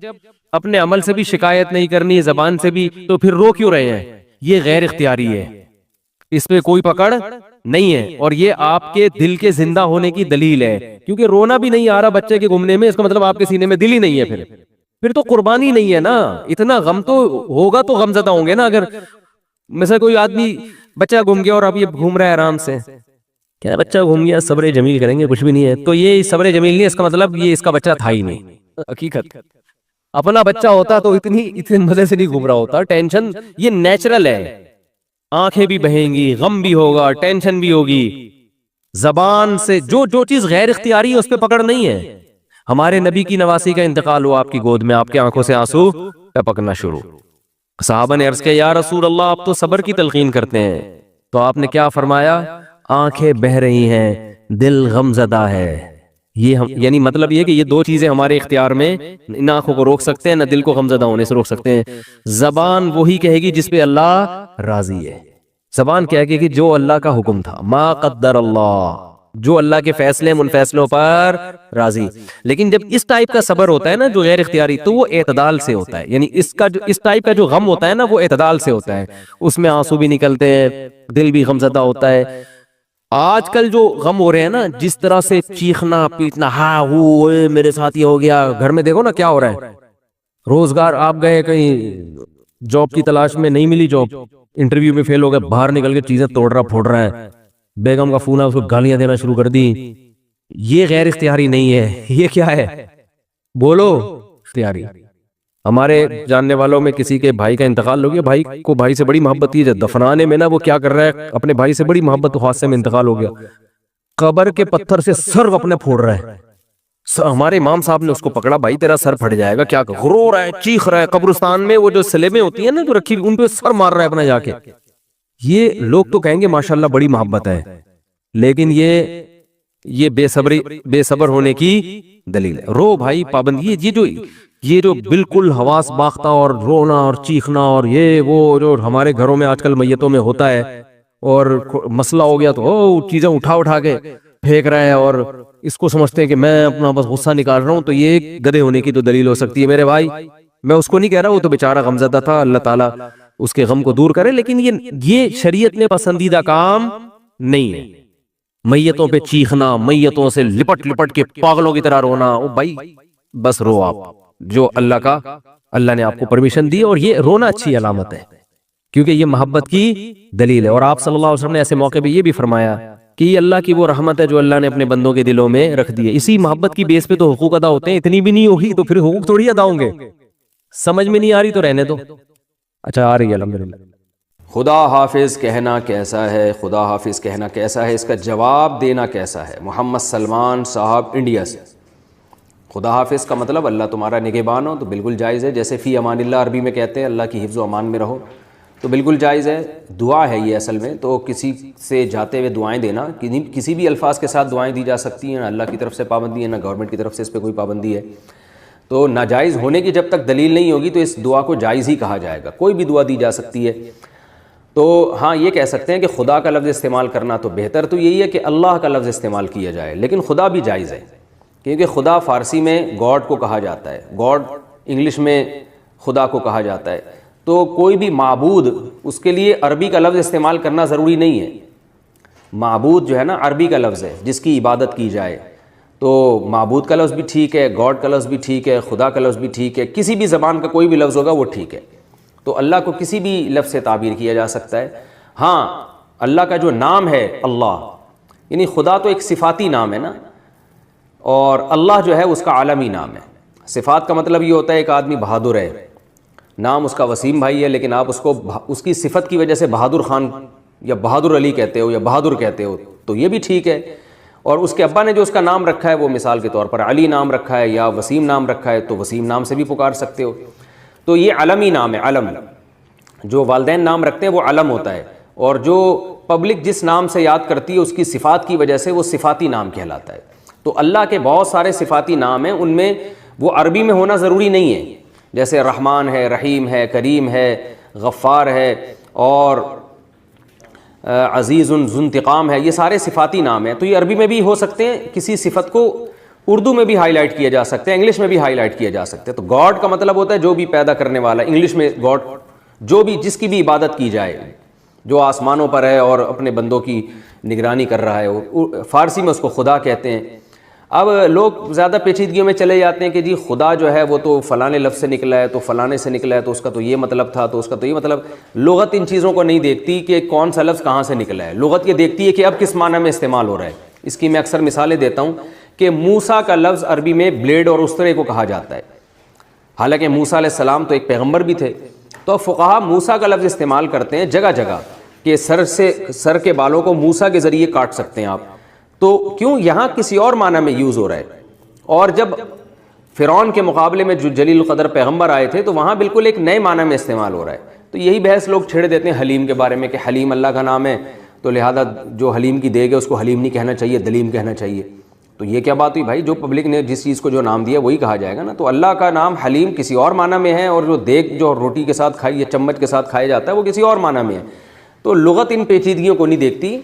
[SPEAKER 1] اپنے عمل سے بھی شکایت نہیں کرنی, زبان سے بھی, تو پھر رو کیوں رہے ہیں؟ یہ غیر اختیاری ہے, اس پہ کوئی پکڑ نہیں ہے, اور یہ آپ کے دل کے زندہ ہونے کی دلیل ہے. کیونکہ رونا بھی نہیں آ رہا بچے کے گھومنے میں, اس کا مطلب آپ کے سینے میں دل ہی نہیں ہے. پھر تو قربانی نہیں ہے نا. اتنا غم تو ہوگا تو غم زدہ ہوں گے نا. اگر مثلا کوئی آدمی بچہ گھوم گیا اور اب یہ گھوم رہا ہے آرام سے, کیا بچہ گھوم گیا صبر جمیل کریں گے, کچھ بھی نہیں ہے, تو یہ صبر جمیل نہیں, اس کا مطلب یہ اس کا بچہ تھا ہی نہیں. حقیقت اپنا بچہ ہوتا تو اتنی مزے سے نہیں گھوم رہا ہوتا. ٹینشن یہ نیچرل ہے, آنکھیں بھی بہیں گی, غم بھی ہوگا, ٹینشن بھی ہوگی. زبان سے جو چیز غیر اختیاری ہے اس پہ پکڑ نہیں ہے. ہمارے نبی کی نواسی کا انتقال ہوا آپ کی گود میں, آپ کی آنکھوں سے آنسو ٹپکنا شروع. صحابہ نے عرض کیا یا رسول اللہ آپ تو صبر کی تلقین کرتے ہیں. تو آپ نے کیا فرمایا؟ آنکھیں بہہ رہی ہیں, دل غم زدہ ہے. یہ یعنی مطلب یہ کہ یہ دو چیزیں ہمارے اختیار میں, نہ آنکھوں کو روک سکتے ہیں نہ دل کو غمزدہ ہونے سے روک سکتے ہیں. زبان وہی کہے گی جس پہ اللہ راضی ہے. زبان کہے گی کہ جو اللہ کا حکم تھا, ما قدر اللہ, جو اللہ کے فیصلے ان فیصلوں پر راضی. لیکن جب اس ٹائپ کا صبر ہوتا ہے نا جو غیر اختیاری, تو وہ اعتدال سے ہوتا ہے. یعنی اس ٹائپ کا جو غم ہوتا ہے نا وہ اعتدال سے ہوتا ہے, اس میں آنسو بھی نکلتے ہیں, دل بھی غمزدہ ہوتا ہے. آج کل جو غم ہو رہے ہیں نا, جس طرح سے چیخنا پیٹنا, ہاں میرے ساتھ یہ ہو گیا, گھر میں دیکھو نا کیا ہو رہا ہے. روزگار آپ گئے کہیں جاب کی تلاش میں, نہیں ملی جاب, انٹرویو میں فیل ہو گئے, باہر نکل کے چیزیں توڑ رہا پھوڑ رہا ہے, بیگم کا فون ہے اس کو گالیاں دینا شروع کر دی. یہ غیر اختیاری نہیں ہے, یہ کیا ہے؟ بولو اختیاری. ہمارے جاننے والوں میں کسی کے بھائی کا انتقال ہو گیا, بھائی کو بھائی سے بڑی محبت تھی, جب دفنانے میں نا وہ کیا کر رہا ہے, اپنے بھائی سے بڑی محبت, حادثے میں انتقال ہو گیا, قبر کے پتھر سے سر اپنے پھوڑ رہا ہے. ہمارے امام صاحب نے اس کو پکڑا, بھائی تیرا سر پھٹ جائے گا, کیا رو رہا ہے, چیخ رہا ہے. قبرستان میں وہ جو سلیبیں ہوتی ہیں نا جو رکھی, ان پہ سر مار رہا ہے اپنا جا کے. یہ لوگ تو کہیں گے ماشاءاللہ بڑی محبت ہے, لیکن یہ بے صبر ہونے کی دلیل ہے. رو بھائی پابندی, یہ جو بالکل حواس باختہ اور رونا اور چیخنا اور یہ وہ جو ہمارے گھروں میں آج کل میتوں میں ہوتا ہے, اور مسئلہ ہو گیا تو چیزیں اٹھا کے پھینک رہا ہے, اور اس کو سمجھتے ہیں کہ میں اپنا بس غصہ نکال رہا ہوں, تو یہ گدھے ہونے کی تو دلیل ہو سکتی ہے میرے بھائی. میں اس کو نہیں کہہ رہا, وہ تو بیچارہ غمزدہ تھا, اللہ تعالیٰ اس کے غم کو دور کرے, لیکن یہ شریعت میں پسندیدہ کام نہیں ہے. میتوں پہ چیخنا, میتوں سے لپٹ کے پاگلوں کی طرح رونا, او بھائی بس رو آپ, جو اللہ نے آپ کو پرمیشن دی, اور یہ رونا اچھی علامت ہے کیونکہ یہ محبت کی دلیل ہے. اور آپ صلی اللہ علیہ وسلم نے ایسے موقع پہ یہ بھی فرمایا کہ یہ اللہ کی وہ رحمت ہے جو اللہ نے اپنے بندوں کے دلوں میں رکھ دی ہے. اسی محبت کی بیس پہ تو حقوق ادا ہوتے ہیں, اتنی بھی نہیں ہوگی تو پھر حقوق تھوڑی ادا ہوں گے. سمجھ میں نہیں آ رہی تو رہنے دو. اچھا آ رہی ہے الحمدللہ.
[SPEAKER 2] خدا حافظ کہنا کیسا ہے, خدا حافظ کہنا کیسا ہے, اس کا جواب دینا کیسا ہے؟ محمد سلمان صاحب انڈیا سے. خدا حافظ کا مطلب اللہ تمہارا نگہبان ہو, تو بالکل جائز ہے. جیسے فی امان اللہ عربی میں کہتے ہیں اللہ کی حفظ و امان میں رہو, تو بالکل جائز ہے. دعا ہے یہ اصل میں, تو کسی سے جاتے ہوئے دعائیں دینا, کسی بھی الفاظ کے ساتھ دعائیں دی جا سکتی ہیں, نہ اللہ کی طرف سے پابندی ہے نہ گورنمنٹ کی طرف سے اس پہ کوئی پابندی ہے. تو ناجائز ہونے کی جب تک دلیل نہیں ہوگی تو اس دعا کو جائز ہی کہا جائے گا. کوئی بھی دعا دی جا سکتی ہے. تو ہاں یہ کہہ سکتے ہیں کہ خدا کا لفظ استعمال کرنا تو بہتر تو یہی ہے کہ اللہ کا لفظ استعمال کیا جائے, لیکن خدا بھی جائز ہے, کیونکہ خدا فارسی میں گاڈ کو کہا جاتا ہے, گاڈ انگلش میں خدا کو کہا جاتا ہے. تو کوئی بھی معبود اس کے لیے عربی کا لفظ استعمال کرنا ضروری نہیں ہے. معبود جو ہے نا عربی کا لفظ ہے جس کی عبادت کی جائے. تو معبود کا لفظ بھی ٹھیک ہے, گاڈ کا لفظ بھی ٹھیک ہے, خدا کا لفظ بھی ٹھیک ہے, کسی بھی زبان کا کوئی بھی لفظ ہوگا وہ ٹھیک ہے. تو اللہ کو کسی بھی لفظ سے تعبیر کیا جا سکتا ہے. ہاں اللہ کا جو نام ہے اللہ, یعنی خدا تو ایک صفاتی نام ہے نا, اور اللہ جو ہے اس کا عالمی نام ہے. صفات کا مطلب یہ ہوتا ہے ایک آدمی بہادر ہے, نام اس کا وسیم بھائی ہے, لیکن آپ اس کو اس کی صفت کی وجہ سے بہادر خان یا بہادر علی کہتے ہو یا بہادر کہتے ہو, تو یہ بھی ٹھیک ہے. اور اس کے ابا نے جو اس کا نام رکھا ہے وہ مثال کے طور پر علی نام رکھا ہے یا وسیم نام رکھا ہے, تو وسیم نام سے بھی پکار سکتے ہو. تو یہ علمی نام ہے. علم جو والدین نام رکھتے ہیں وہ علم ہوتا ہے, اور جو پبلک جس نام سے یاد کرتی ہے اس کی صفات کی وجہ سے وہ صفاتی نام کہلاتا ہے. تو اللہ کے بہت سارے صفاتی نام ہیں, ان میں وہ عربی میں ہونا ضروری نہیں ہے. جیسے رحمان ہے, رحیم ہے, کریم ہے, غفار ہے, اور عزیز ذو انتقام ہے, یہ سارے صفاتی نام ہیں. تو یہ عربی میں بھی ہو سکتے ہیں, کسی صفت کو اردو میں بھی ہائی لائٹ کیا جا سکتا ہے, انگلش میں بھی ہائی لائٹ کیا جا سکتا ہے. تو گاڈ کا مطلب ہوتا ہے جو بھی پیدا کرنے والا, انگلش میں گاڈ جو بھی جس کی بھی عبادت کی جائے, جو آسمانوں پر ہے اور اپنے بندوں کی نگرانی کر رہا ہے. فارسی میں اس کو خدا کہتے ہیں. اب لوگ زیادہ پیچیدگیوں میں چلے جاتے ہیں کہ جی خدا جو ہے وہ تو فلانے لفظ سے نکلا ہے, تو فلانے سے نکلا ہے, تو اس کا تو یہ مطلب تھا, تو اس کا تو یہ مطلب. لغت ان چیزوں کو نہیں دیکھتی کہ کون سا لفظ کہاں سے نکلا ہے. لغت یہ دیکھتی ہے کہ اب کس معنی میں استعمال ہو رہا ہے. اس کی میں اکثر مثالیں دیتا ہوں کہ موسیٰ کا لفظ عربی میں بلیڈ اور استرے کو کہا جاتا ہے, حالانکہ موسیٰ علیہ السلام تو ایک پیغمبر بھی تھے. تو فقہا موسیٰ کا لفظ استعمال کرتے ہیں جگہ جگہ کہ سر کے بالوں کو موسیٰ کے ذریعے کاٹ سکتے ہیں آپ. تو کیوں یہاں کسی اور معنی میں یوز ہو رہا ہے. اور جب فرعون کے مقابلے میں جو جلیل القدر پیغمبر آئے تھے تو وہاں بالکل ایک نئے معنی میں استعمال ہو رہا ہے. تو یہی بحث لوگ چھیڑ دیتے ہیں حلیم کے بارے میں کہ حلیم اللہ کا نام ہے, تو لہذا جو حلیم کی دیگ ہے اس کو حلیم نہیں کہنا چاہیے, دلیم کہنا چاہیے. تو یہ کیا بات ہوئی بھائی, جو پبلک نے جس چیز کو جو نام دیا وہی کہا جائے گا نا. تو اللہ کا نام حلیم کسی اور معنی میں ہے, اور جو دیگ جو روٹی کے ساتھ کھائی یا چمچ کے ساتھ کھایا جاتا ہے وہ کسی اور معنی میں ہے. تو لغت ان پیچیدگیوں کو نہیں دیکھتی.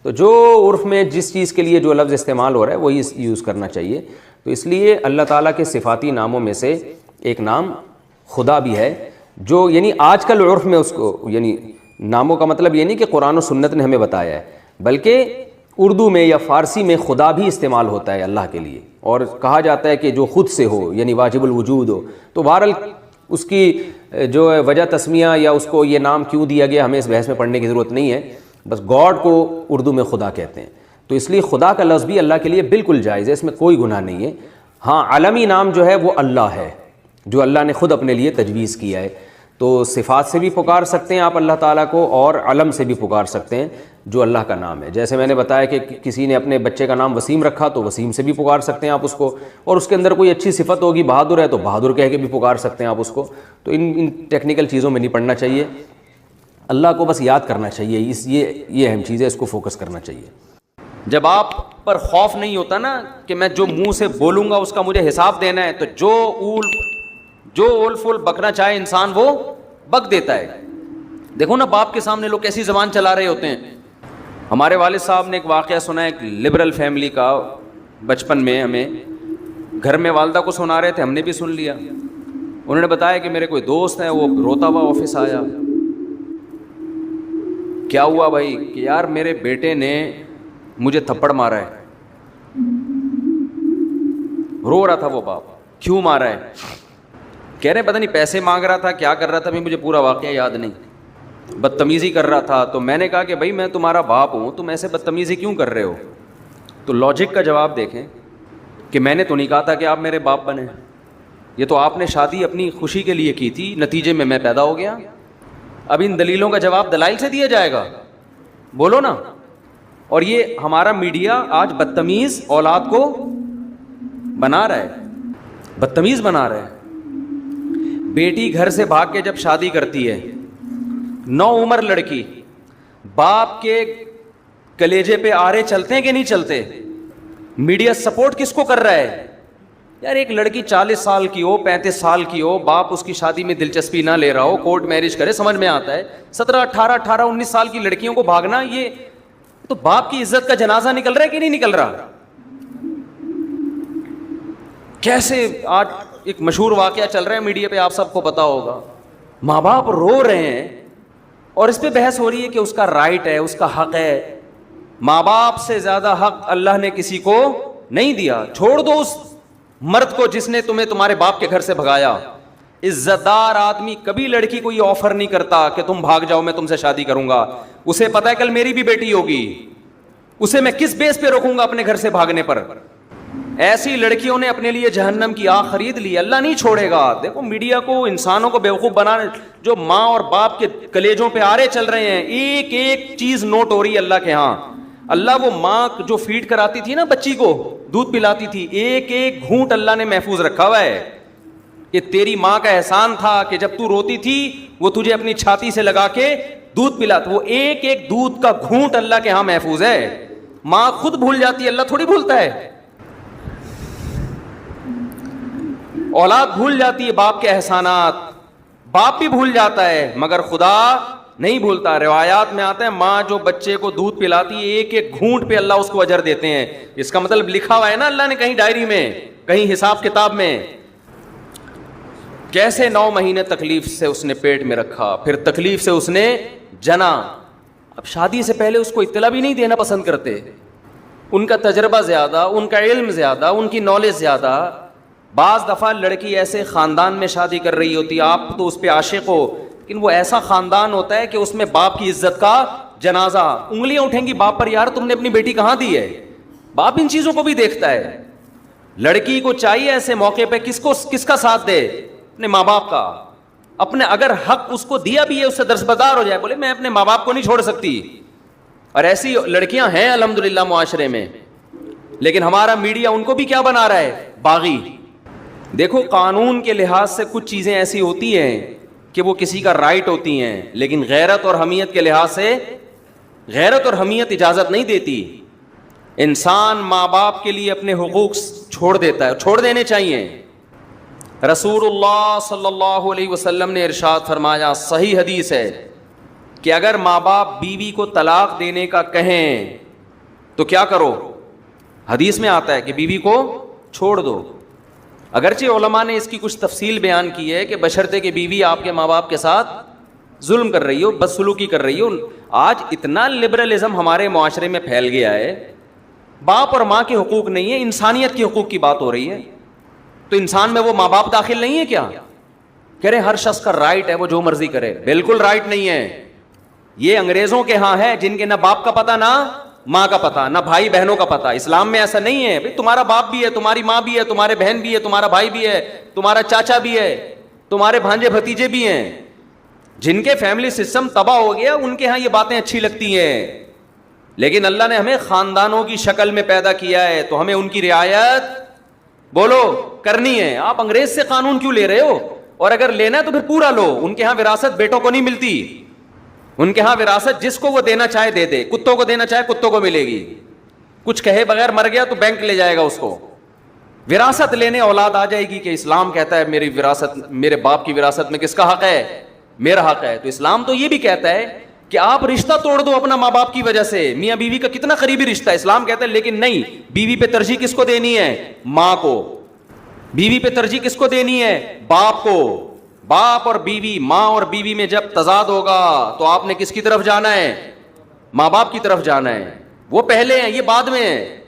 [SPEAKER 2] تو جو عرف میں جس چیز کے لیے جو لفظ استعمال ہو رہا ہے وہی یوز کرنا چاہیے. تو اس لیے اللہ تعالیٰ کے صفاتی ناموں میں سے ایک نام خدا بھی ہے, جو یعنی آج کل عرف میں اس کو, یعنی ناموں کا مطلب یہ نہیں کہ قرآن و سنت نے ہمیں بتایا ہے, بلکہ اردو میں یا فارسی میں خدا بھی استعمال ہوتا ہے اللہ کے لیے, اور کہا جاتا ہے کہ جو خود سے ہو یعنی واجب الوجود ہو. تو بہرحال اس کی جو وجہ تسمیہ یا اس کو یہ نام کیوں دیا گیا ہمیں اس بحث میں پڑھنے کی ضرورت نہیں ہے. بس گاڈ کو اردو میں خدا کہتے ہیں. تو اس لیے خدا کا لفظ بھی اللہ کے لیے بالکل جائز ہے, اس میں کوئی گناہ نہیں ہے. ہاں عالمی نام جو ہے وہ اللہ ہے, جو اللہ نے خود اپنے لیے تجویز کیا ہے. تو صفات سے بھی پکار سکتے ہیں آپ اللہ تعالیٰ کو, اور علم سے بھی پکار سکتے ہیں جو اللہ کا نام ہے. جیسے میں نے بتایا کہ کسی نے اپنے بچے کا نام وسیم رکھا تو وسیم سے بھی پکار سکتے ہیں آپ اس کو, اور اس کے اندر کوئی اچھی صفت ہوگی, بہادر ہے تو بہادر کہہ کے بھی پکار سکتے ہیں آپ اس کو. تو ان ٹیکنیکل چیزوں میں نہیں پڑھنا چاہیے. اللہ کو بس یاد کرنا چاہیے, یہ اہم چیز ہے, اس کو فوکس کرنا چاہیے. جب آپ پر خوف نہیں ہوتا نا کہ میں جو منہ سے بولوں گا اس کا مجھے حساب دینا ہے, تو جو اول فول بکنا چاہے انسان وہ بک دیتا ہے. دیکھو نا باپ کے سامنے لوگ کیسی زبان چلا رہے ہوتے ہیں. ہمارے والد صاحب نے ایک واقعہ سنا ہے, ایک لبرل فیملی کا. بچپن میں ہمیں گھر میں والدہ کو سنا رہے تھے, ہم نے بھی سن لیا. انہوں نے بتایا کہ میرے کوئی دوست ہیں, وہ روتا ہوا آفس آیا. کیا ہوا بھائی؟ کہ یار میرے بیٹے نے مجھے تھپڑ مارا ہے. رو رہا تھا وہ باپ. کیوں مارا ہے؟ کہہ رہے پتہ نہیں پیسے مانگ رہا تھا, کیا کر رہا تھا, مجھے پورا واقعہ یاد نہیں, بدتمیزی کر رہا تھا. تو میں نے کہا کہ بھائی میں تمہارا باپ ہوں, تم ایسے بدتمیزی کیوں کر رہے ہو؟ تو لاجک کا جواب دیکھیں کہ میں نے تو نہیں کہا تھا کہ آپ میرے باپ بنیں, یہ تو آپ نے شادی اپنی خوشی کے لیے کی تھی, نتیجے میں پیدا ہو گیا. اب ان دلیلوں کا جواب دلائل سے دیا جائے گا؟ بولو نا. اور یہ ہمارا میڈیا آج بدتمیز اولاد کو بنا رہا ہے, بدتمیز بنا رہا ہے. بیٹی گھر سے بھاگ کے جب شادی کرتی ہے, 9 عمر لڑکی, باپ کے کلیجے پہ آرے چلتے ہیں کہ نہیں چلتے؟ میڈیا سپورٹ کس کو کر رہا ہے؟ یار ایک لڑکی 40 سال کی ہو, 35 سال کی ہو, باپ اس کی شادی میں دلچسپی نہ لے رہا ہو, کورٹ میرج کرے, سمجھ میں آتا ہے. 17, 18, 19 سال کی لڑکیوں کو بھاگنا, یہ تو باپ کی عزت کا جنازہ نکل رہا ہے کہ نہیں نکل رہا؟ کیسے آج ایک مشہور واقعہ چل رہا ہے میڈیا پہ, آپ سب کو پتا ہوگا. ماں باپ رو رہے ہیں اور اس پہ بحث ہو رہی ہے کہ اس کا رائٹ ہے, اس کا حق ہے. ماں باپ سے زیادہ حق اللہ نے کسی کو نہیں دیا. چھوڑ دو اس مرد کو جس نے تمہیں تمہارے باپ کے گھر سے بھگایا. عزت دار آدمی کبھی لڑکی کو یہ آفر نہیں کرتا کہ تم بھاگ جاؤ میں تم سے شادی کروں گا. اسے پتا ہے کل میری بھی بیٹی ہوگی, اسے میں کس بیس پہ رکھوں گا اپنے گھر سے بھاگنے پر. ایسی لڑکیوں نے اپنے لیے جہنم کی آگ خرید لی. اللہ نہیں چھوڑے گا. دیکھو میڈیا کو انسانوں کو بیوقوف بنانے, جو ماں اور باپ کے کلیجوں پہ آرے چل رہے ہیں, ایک ایک چیز نوٹ ہو رہی ہے اللہ کے ہاں. اللہ وہ ماں جو فیڈ کراتی تھی نا بچی کو, دودھ پلاتی تھی, ایک ایک گھونٹ اللہ نے محفوظ رکھا ہوا ہے. کہ تیری ماں کا احسان تھا کہ جب تو روتی تھی وہ تجھے اپنی چھاتی سے لگا کے دودھ پلاتا. وہ ایک ایک دودھ کا گھونٹ اللہ کے ہاں محفوظ ہے. ماں خود بھول جاتی ہے, اللہ تھوڑی بھولتا ہے. اولاد بھول جاتی ہے باپ کے احسانات, باپ بھی بھول جاتا ہے مگر خدا نہیں بھولتا. روایات میں آتا ہے ماں جو بچے کو دودھ پلاتی ہے ایک ایک گھونٹ پہ اللہ اس کو اجر دیتے ہیں. اس کا مطلب لکھا ہوا ہے نا اللہ نے کہیں ڈائری میں, کہیں حساب کتاب میں. کیسے 9 مہینے تکلیف سے اس نے پیٹ میں رکھا, پھر تکلیف سے اس نے جنا. اب شادی سے پہلے اس کو اطلاع بھی نہیں دینا پسند کرتے. ان کا تجربہ زیادہ, ان کا علم زیادہ, ان کی نالج زیادہ. بعض دفعہ لڑکی ایسے خاندان میں شادی کر رہی ہوتی, آپ تو اس پہ عاشق ہو, لیکن وہ ایسا خاندان ہوتا ہے کہ اس میں باپ کی عزت کا جنازہ, انگلیاں اٹھیں گی باپ پر, یار تم نے اپنی بیٹی کہاں دی ہے. باپ ان چیزوں کو بھی دیکھتا ہے. لڑکی کو چاہیے ایسے موقع پہ کس کا ساتھ دے, اپنے ماں باپ کا. اپنے اگر حق اس کو دیا بھی ہے اس سے درسبدار ہو جائے, بولے میں اپنے ماں باپ کو نہیں چھوڑ سکتی. اور ایسی لڑکیاں ہیں الحمدللہ معاشرے میں, لیکن ہمارا میڈیا ان کو بھی کیا بنا رہا ہے, باغی. دیکھو قانون کے لحاظ سے کچھ چیزیں ایسی ہوتی ہیں کہ وہ کسی کا رائٹ ہوتی ہیں, لیکن غیرت اور حمیت کے لحاظ سے غیرت اور حمیت اجازت نہیں دیتی. انسان ماں باپ کے لیے اپنے حقوق چھوڑ دیتا ہے, چھوڑ دینے چاہیے. رسول اللہ صلی اللہ علیہ وسلم نے ارشاد فرمایا, صحیح حدیث ہے, کہ اگر ماں باپ بیوی کو طلاق دینے کا کہیں تو کیا کرو. حدیث میں آتا ہے کہ بیوی کو چھوڑ دو. اگرچہ علماء نے اس کی کچھ تفصیل بیان کی ہے کہ بشرطے کہ بیوی آپ کے ماں باپ کے ساتھ ظلم کر رہی ہو, بدسلوکی کر رہی ہو. آج اتنا لبرلزم ہمارے معاشرے میں پھیل گیا ہے, باپ اور ماں کے حقوق نہیں ہے, انسانیت کے حقوق کی بات ہو رہی ہے. تو انسان میں وہ ماں باپ داخل نہیں ہے کیا؟ کہہ رہے ہر شخص کا رائٹ ہے وہ جو مرضی کرے. بالکل رائٹ نہیں ہے. یہ انگریزوں کے ہاں ہے جن کے نہ باپ کا پتہ نہ ماں کا پتہ, نہ بھائی بہنوں کا پتہ. اسلام میں ایسا نہیں ہے. بھئی تمہارا باپ بھی ہے, تمہاری ماں بھی ہے, تمہارے بہن بھی ہے, تمہارا بھائی بھی ہے, تمہارا چاچا بھی ہے, تمہارے بھانجے بھتیجے بھی ہیں. جن کے فیملی سسٹم تباہ ہو گیا ان کے ہاں یہ باتیں اچھی لگتی ہیں. لیکن اللہ نے ہمیں خاندانوں کی شکل میں پیدا کیا ہے تو ہمیں ان کی رعایت بولو کرنی ہے. آپ انگریز سے قانون کیوں لے رہے ہو؟ اور اگر لینا ہے تو پھر پورا لو. ان کے ہاں وراثت بیٹوں کو نہیں ملتی. ان کے ہاں وراثت جس کو وہ دینا چاہے دے دے. کتوں کو دینا چاہے کتوں کو ملے گی. کچھ کہے بغیر مر گیا تو بینک لے جائے گا اس کو. وراثت لینے اولاد آ جائے گی کہ اسلام کہتا ہے میری وراثت, میرے باپ کی وراثت میں کس کا حق ہے؟ میرا حق ہے. تو اسلام تو یہ بھی کہتا ہے کہ آپ رشتہ توڑ دو اپنا ماں باپ کی وجہ سے. میاں بیوی کا کتنا قریبی رشتہ ہے, اسلام کہتا ہے لیکن نہیں, بیوی پہ ترجیح کس کو دینی ہے؟ ماں کو. بیوی پہ ترجیح کس کو دینی ہے؟ باپ کو. باپ اور بیوی, ماں اور بیوی میں جب تضاد ہوگا تو آپ نے کس کی طرف جانا ہے؟ ماں باپ کی طرف جانا ہے. وہ پہلے ہیں, یہ بعد میں ہے.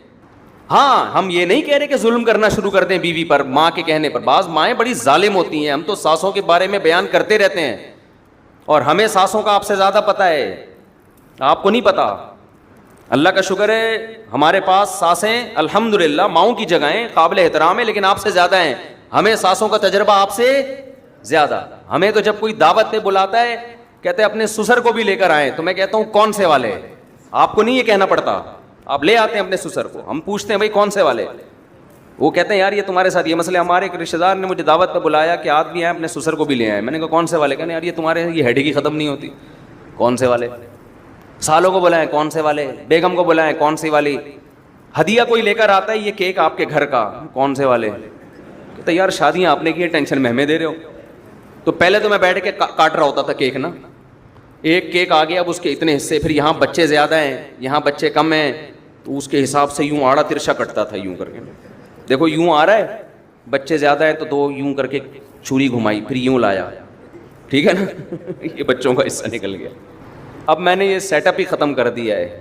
[SPEAKER 2] ہاں ہم یہ نہیں کہہ رہے کہ ظلم کرنا شروع کر دیں بیوی پر ماں کے کہنے پر. بعض مائیں بڑی ظالم ہوتی ہیں. ہم تو ساسوں کے بارے میں بیان کرتے رہتے ہیں اور ہمیں ساسوں کا آپ سے زیادہ پتہ ہے, آپ کو نہیں پتا. اللہ کا شکر ہے ہمارے پاس ساسیں الحمدللہ ماؤں کی جگہیں قابل احترام ہے, لیکن آپ سے زیادہ ہیں. ہمیں ساسوں کا تجربہ آپ سے زیادہ. ہمیں تو جب کوئی دعوت پہ بلاتا ہے کہتے ہیں اپنے سسر کو بھی لے کر آئیں, تو میں کہتا ہوں کون سے والے؟ آپ کو نہیں یہ کہنا پڑتا, آپ لے آتے ہیں اپنے سسر کو. ہم پوچھتے ہیں بھائی کون سے والے؟ وہ کہتے ہیں یار یہ تمہارے ساتھ یہ مسئلہ. ہمارے ایک رشتہ دار نے مجھے دعوت پہ بلایا کہ آج بھی آئے اپنے سسر کو بھی لے آئے. میں نے کہا کون سے والے؟ کہنے یار یہ تمہارے یہ ہیڈی کی ختم نہیں ہوتی. کون سے والے؟ سالوں کو بلائیں کون سے والے, بیگم کو بلائیں کون سی والی, ہدیہ کوئی لے کر آتا ہے یہ کیک آپ کے گھر کا کون سے والے. کہتے یار شادیاں آپ نے کی, ٹینشن میں ہمیں دے رہے ہو. تو پہلے تو میں بیٹھ کے کاٹ رہا ہوتا تھا کیک نا, ایک کیک آ گیا اب اس کے اتنے حصے, پھر یہاں بچے زیادہ ہیں یہاں بچے کم ہیں, تو اس کے حساب سے یوں آڑا ترشا کٹتا تھا یوں کر کے. دیکھو یوں آ رہا ہے, بچے زیادہ ہے تو دو یوں کر کے چھری گھمائی, پھر یوں لایا, ٹھیک ہے نا. یہ بچوں کا حصہ نکل گیا. اب میں نے یہ سیٹ اپ ہی ختم کر دیا ہے.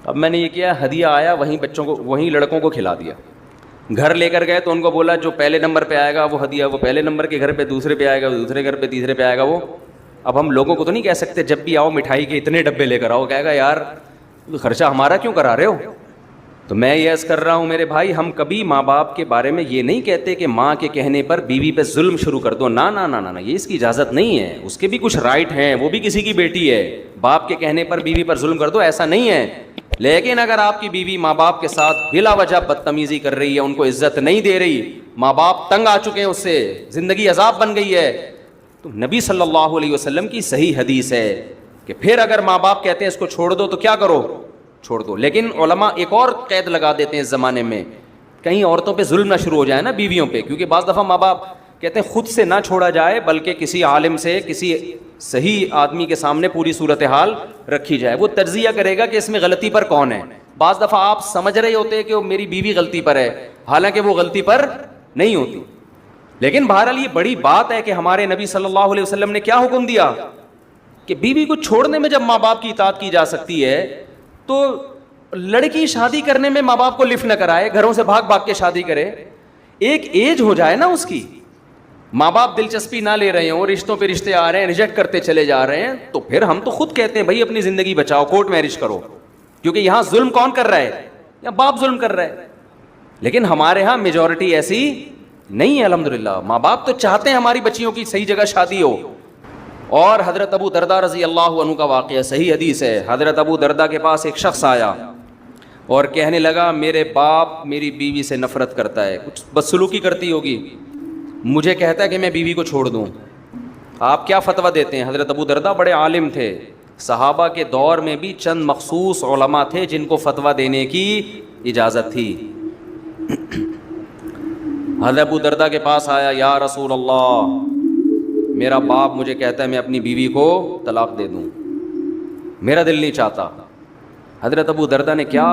[SPEAKER 2] اب میں نے یہ کیا, ہدیہ آیا وہیں بچوں کو, وہیں لڑکوں کو کھلا دیا. گھر لے کر گئے تو ان کو بولا جو پہلے نمبر پہ آئے گا وہ ہدیہ وہ پہلے نمبر کے گھر پہ, دوسرے پہ آئے گا وہ دوسرے گھر پہ, تیسرے پہ آئے گا وہ. اب ہم لوگوں کو تو نہیں کہہ سکتے جب بھی آؤ مٹھائی کے اتنے ڈبے لے کر آؤ, کہے گا یار خرچہ ہمارا کیوں کرا رہے ہو. تو میں یہ عرض کر رہا ہوں میرے بھائی, ہم کبھی ماں باپ کے بارے میں یہ نہیں کہتے کہ ماں کے کہنے پر بیوی پہ ظلم شروع کر دو. نا نا نا نا, یہ اس کی اجازت نہیں ہے. اس کے بھی کچھ رائٹ ہیں, وہ بھی کسی کی بیٹی ہے. باپ کے کہنے پر بیوی پر ظلم کر دو, ایسا نہیں ہے. لیکن اگر آپ کی بیوی ماں باپ کے ساتھ بلا وجہ بدتمیزی کر رہی ہے, ان کو عزت نہیں دے رہی, ماں باپ تنگ آ چکے ہیں اس سے, زندگی عذاب بن گئی ہے, تو نبی صلی اللہ علیہ وسلم کی صحیح حدیث ہے کہ پھر اگر ماں باپ کہتے ہیں اس کو چھوڑ دو تو کیا کرو, چھوڑ دو. لیکن علماء ایک اور قید لگا دیتے ہیں اس زمانے میں, کہیں عورتوں پہ ظلم نہ شروع ہو جائے نا بیویوں پہ, کیونکہ بعض دفعہ ماں باپ کہتے ہیں خود سے نہ چھوڑا جائے بلکہ کسی عالم سے, کسی صحیح آدمی کے سامنے پوری صورتحال رکھی جائے, وہ تجزیہ کرے گا کہ اس میں غلطی پر کون ہے. بعض دفعہ آپ سمجھ رہے ہوتے ہیں کہ وہ میری بیوی غلطی پر ہے, حالانکہ وہ غلطی پر نہیں ہوتی. لیکن بہرحال یہ بڑی بات ہے کہ ہمارے نبی صلی اللہ علیہ وسلم نے کیا حکم دیا کہ بیوی کو چھوڑنے میں جب ماں باپ کی اطاعت کی جا سکتی ہے تو لڑکی شادی کرنے میں ماں باپ کو لفٹ نہ کرائے, گھروں سے بھاگ بھاگ کے شادی کرے. ایک ایج ہو جائے نا اس کی, ماں باپ دلچسپی نہ لے رہے ہوں, رشتوں پہ رشتے آ رہے ہیں, ریجیکٹ کرتے چلے جا رہے ہیں, تو پھر ہم تو خود کہتے ہیں بھائی اپنی زندگی بچاؤ, کورٹ میرج کرو. کیونکہ یہاں ظلم کون کر رہا ہے, یا باپ ظلم کر رہا ہے. لیکن ہمارے ہاں میجورٹی ایسی نہیں ہے الحمدللہ. ماں باپ تو چاہتے ہیں ہماری بچیوں کی صحیح جگہ شادی ہو. اور حضرت ابو دردہ رضی اللہ عنہ کا واقعہ صحیح حدیث ہے. حضرت ابو دردہ کے پاس ایک شخص آیا اور کہنے لگا میرے باپ میری بیوی سے نفرت کرتا ہے, کچھ بدسلوکی کرتی ہوگی, مجھے کہتا ہے کہ میں بیوی کو چھوڑ دوں. آپ کیا فتویٰ دیتے ہیں؟ حضرت ابو دردہ بڑے عالم تھے, صحابہ کے دور میں بھی چند مخصوص علماء تھے جن کو فتویٰ دینے کی اجازت تھی. حضرت ابو دردہ کے پاس آیا, یا رسول اللہ میرا باپ مجھے کہتا ہے میں اپنی بیوی کو طلاق دے دوں, میرا دل نہیں چاہتا. حضرت ابو دردہ نے کیا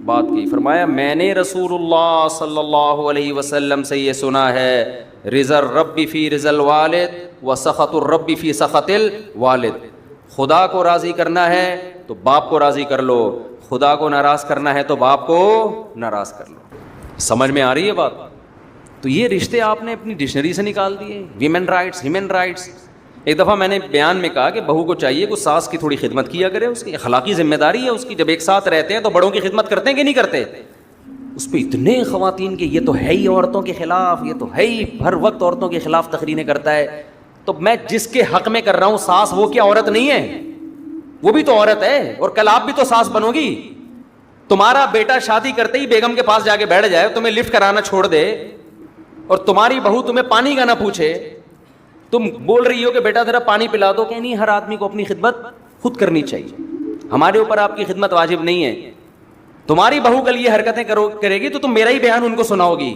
[SPEAKER 2] بات کی؟ فرمایا میں نے رسول اللہ صلی اللہ علیہ وسلم سے یہ سنا ہے, رضا الرب فی رضا الوالد و سخط الرب فی سخط الوالد. خدا کو راضی کرنا ہے تو باپ کو راضی کر لو, خدا کو ناراض کرنا ہے تو باپ کو ناراض کر لو. سمجھ میں آ رہی ہے بات؟ تو یہ رشتے آپ نے اپنی ڈکشنری سے نکال دیے, ویمن رائٹس, ہیومن رائٹس. ایک دفعہ میں نے بیان میں کہا کہ بہو کو چاہیے کہ ساس کی تھوڑی خدمت کیا کرے, اس کی اخلاقی ذمہ داری ہے اس کی. جب ایک ساتھ رہتے ہیں تو بڑوں کی خدمت کرتے ہیں کہ نہیں کرتے؟ اس پہ اتنے خواتین کے یہ تو ہے ہی عورتوں کے خلاف, یہ تو ہے ہی ہر وقت عورتوں کے خلاف تقریریں کرتا ہے. تو میں جس کے حق میں کر رہا ہوں ساس, وہ کیا عورت نہیں ہے؟ وہ بھی تو عورت ہے, اور کل آپ بھی تو ساس بنو گی. تمہارا بیٹا شادی کرتے ہی بیگم کے پاس جا کے بیٹھ جائے, تمہیں لفٹ کرانا چھوڑ دے, اور تمہاری بہو تمہیں پانی کا نہ پوچھے, تم بول رہی ہو کہ بیٹا ذرا پانی پلا دو, کہ نہیں ہر آدمی کو اپنی خدمت خود کرنی چاہیے, ہمارے اوپر آپ کی خدمت واجب نہیں ہے. تمہاری بہو کل یہ حرکتیں کرے گی تو تم میرا ہی بیان ان کو سناؤ گی.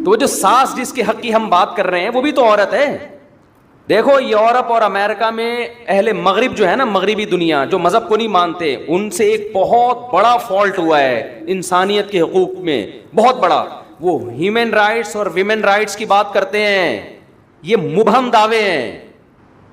[SPEAKER 2] تو وہ جو ساس جس کے حق کی ہم بات کر رہے ہیں وہ بھی تو عورت ہے. دیکھو یورپ اور امریکہ میں اہل مغرب جو ہے نا, مغربی دنیا جو مذہب کو نہیں مانتے, ان سے ایک بہت بڑا فالٹ ہوا ہے انسانیت کے حقوق میں, بہت بڑا. وہ ہیومن رائٹس اور ویمن رائٹس کی بات کرتے ہیں, یہ مبہم دعوے ہیں,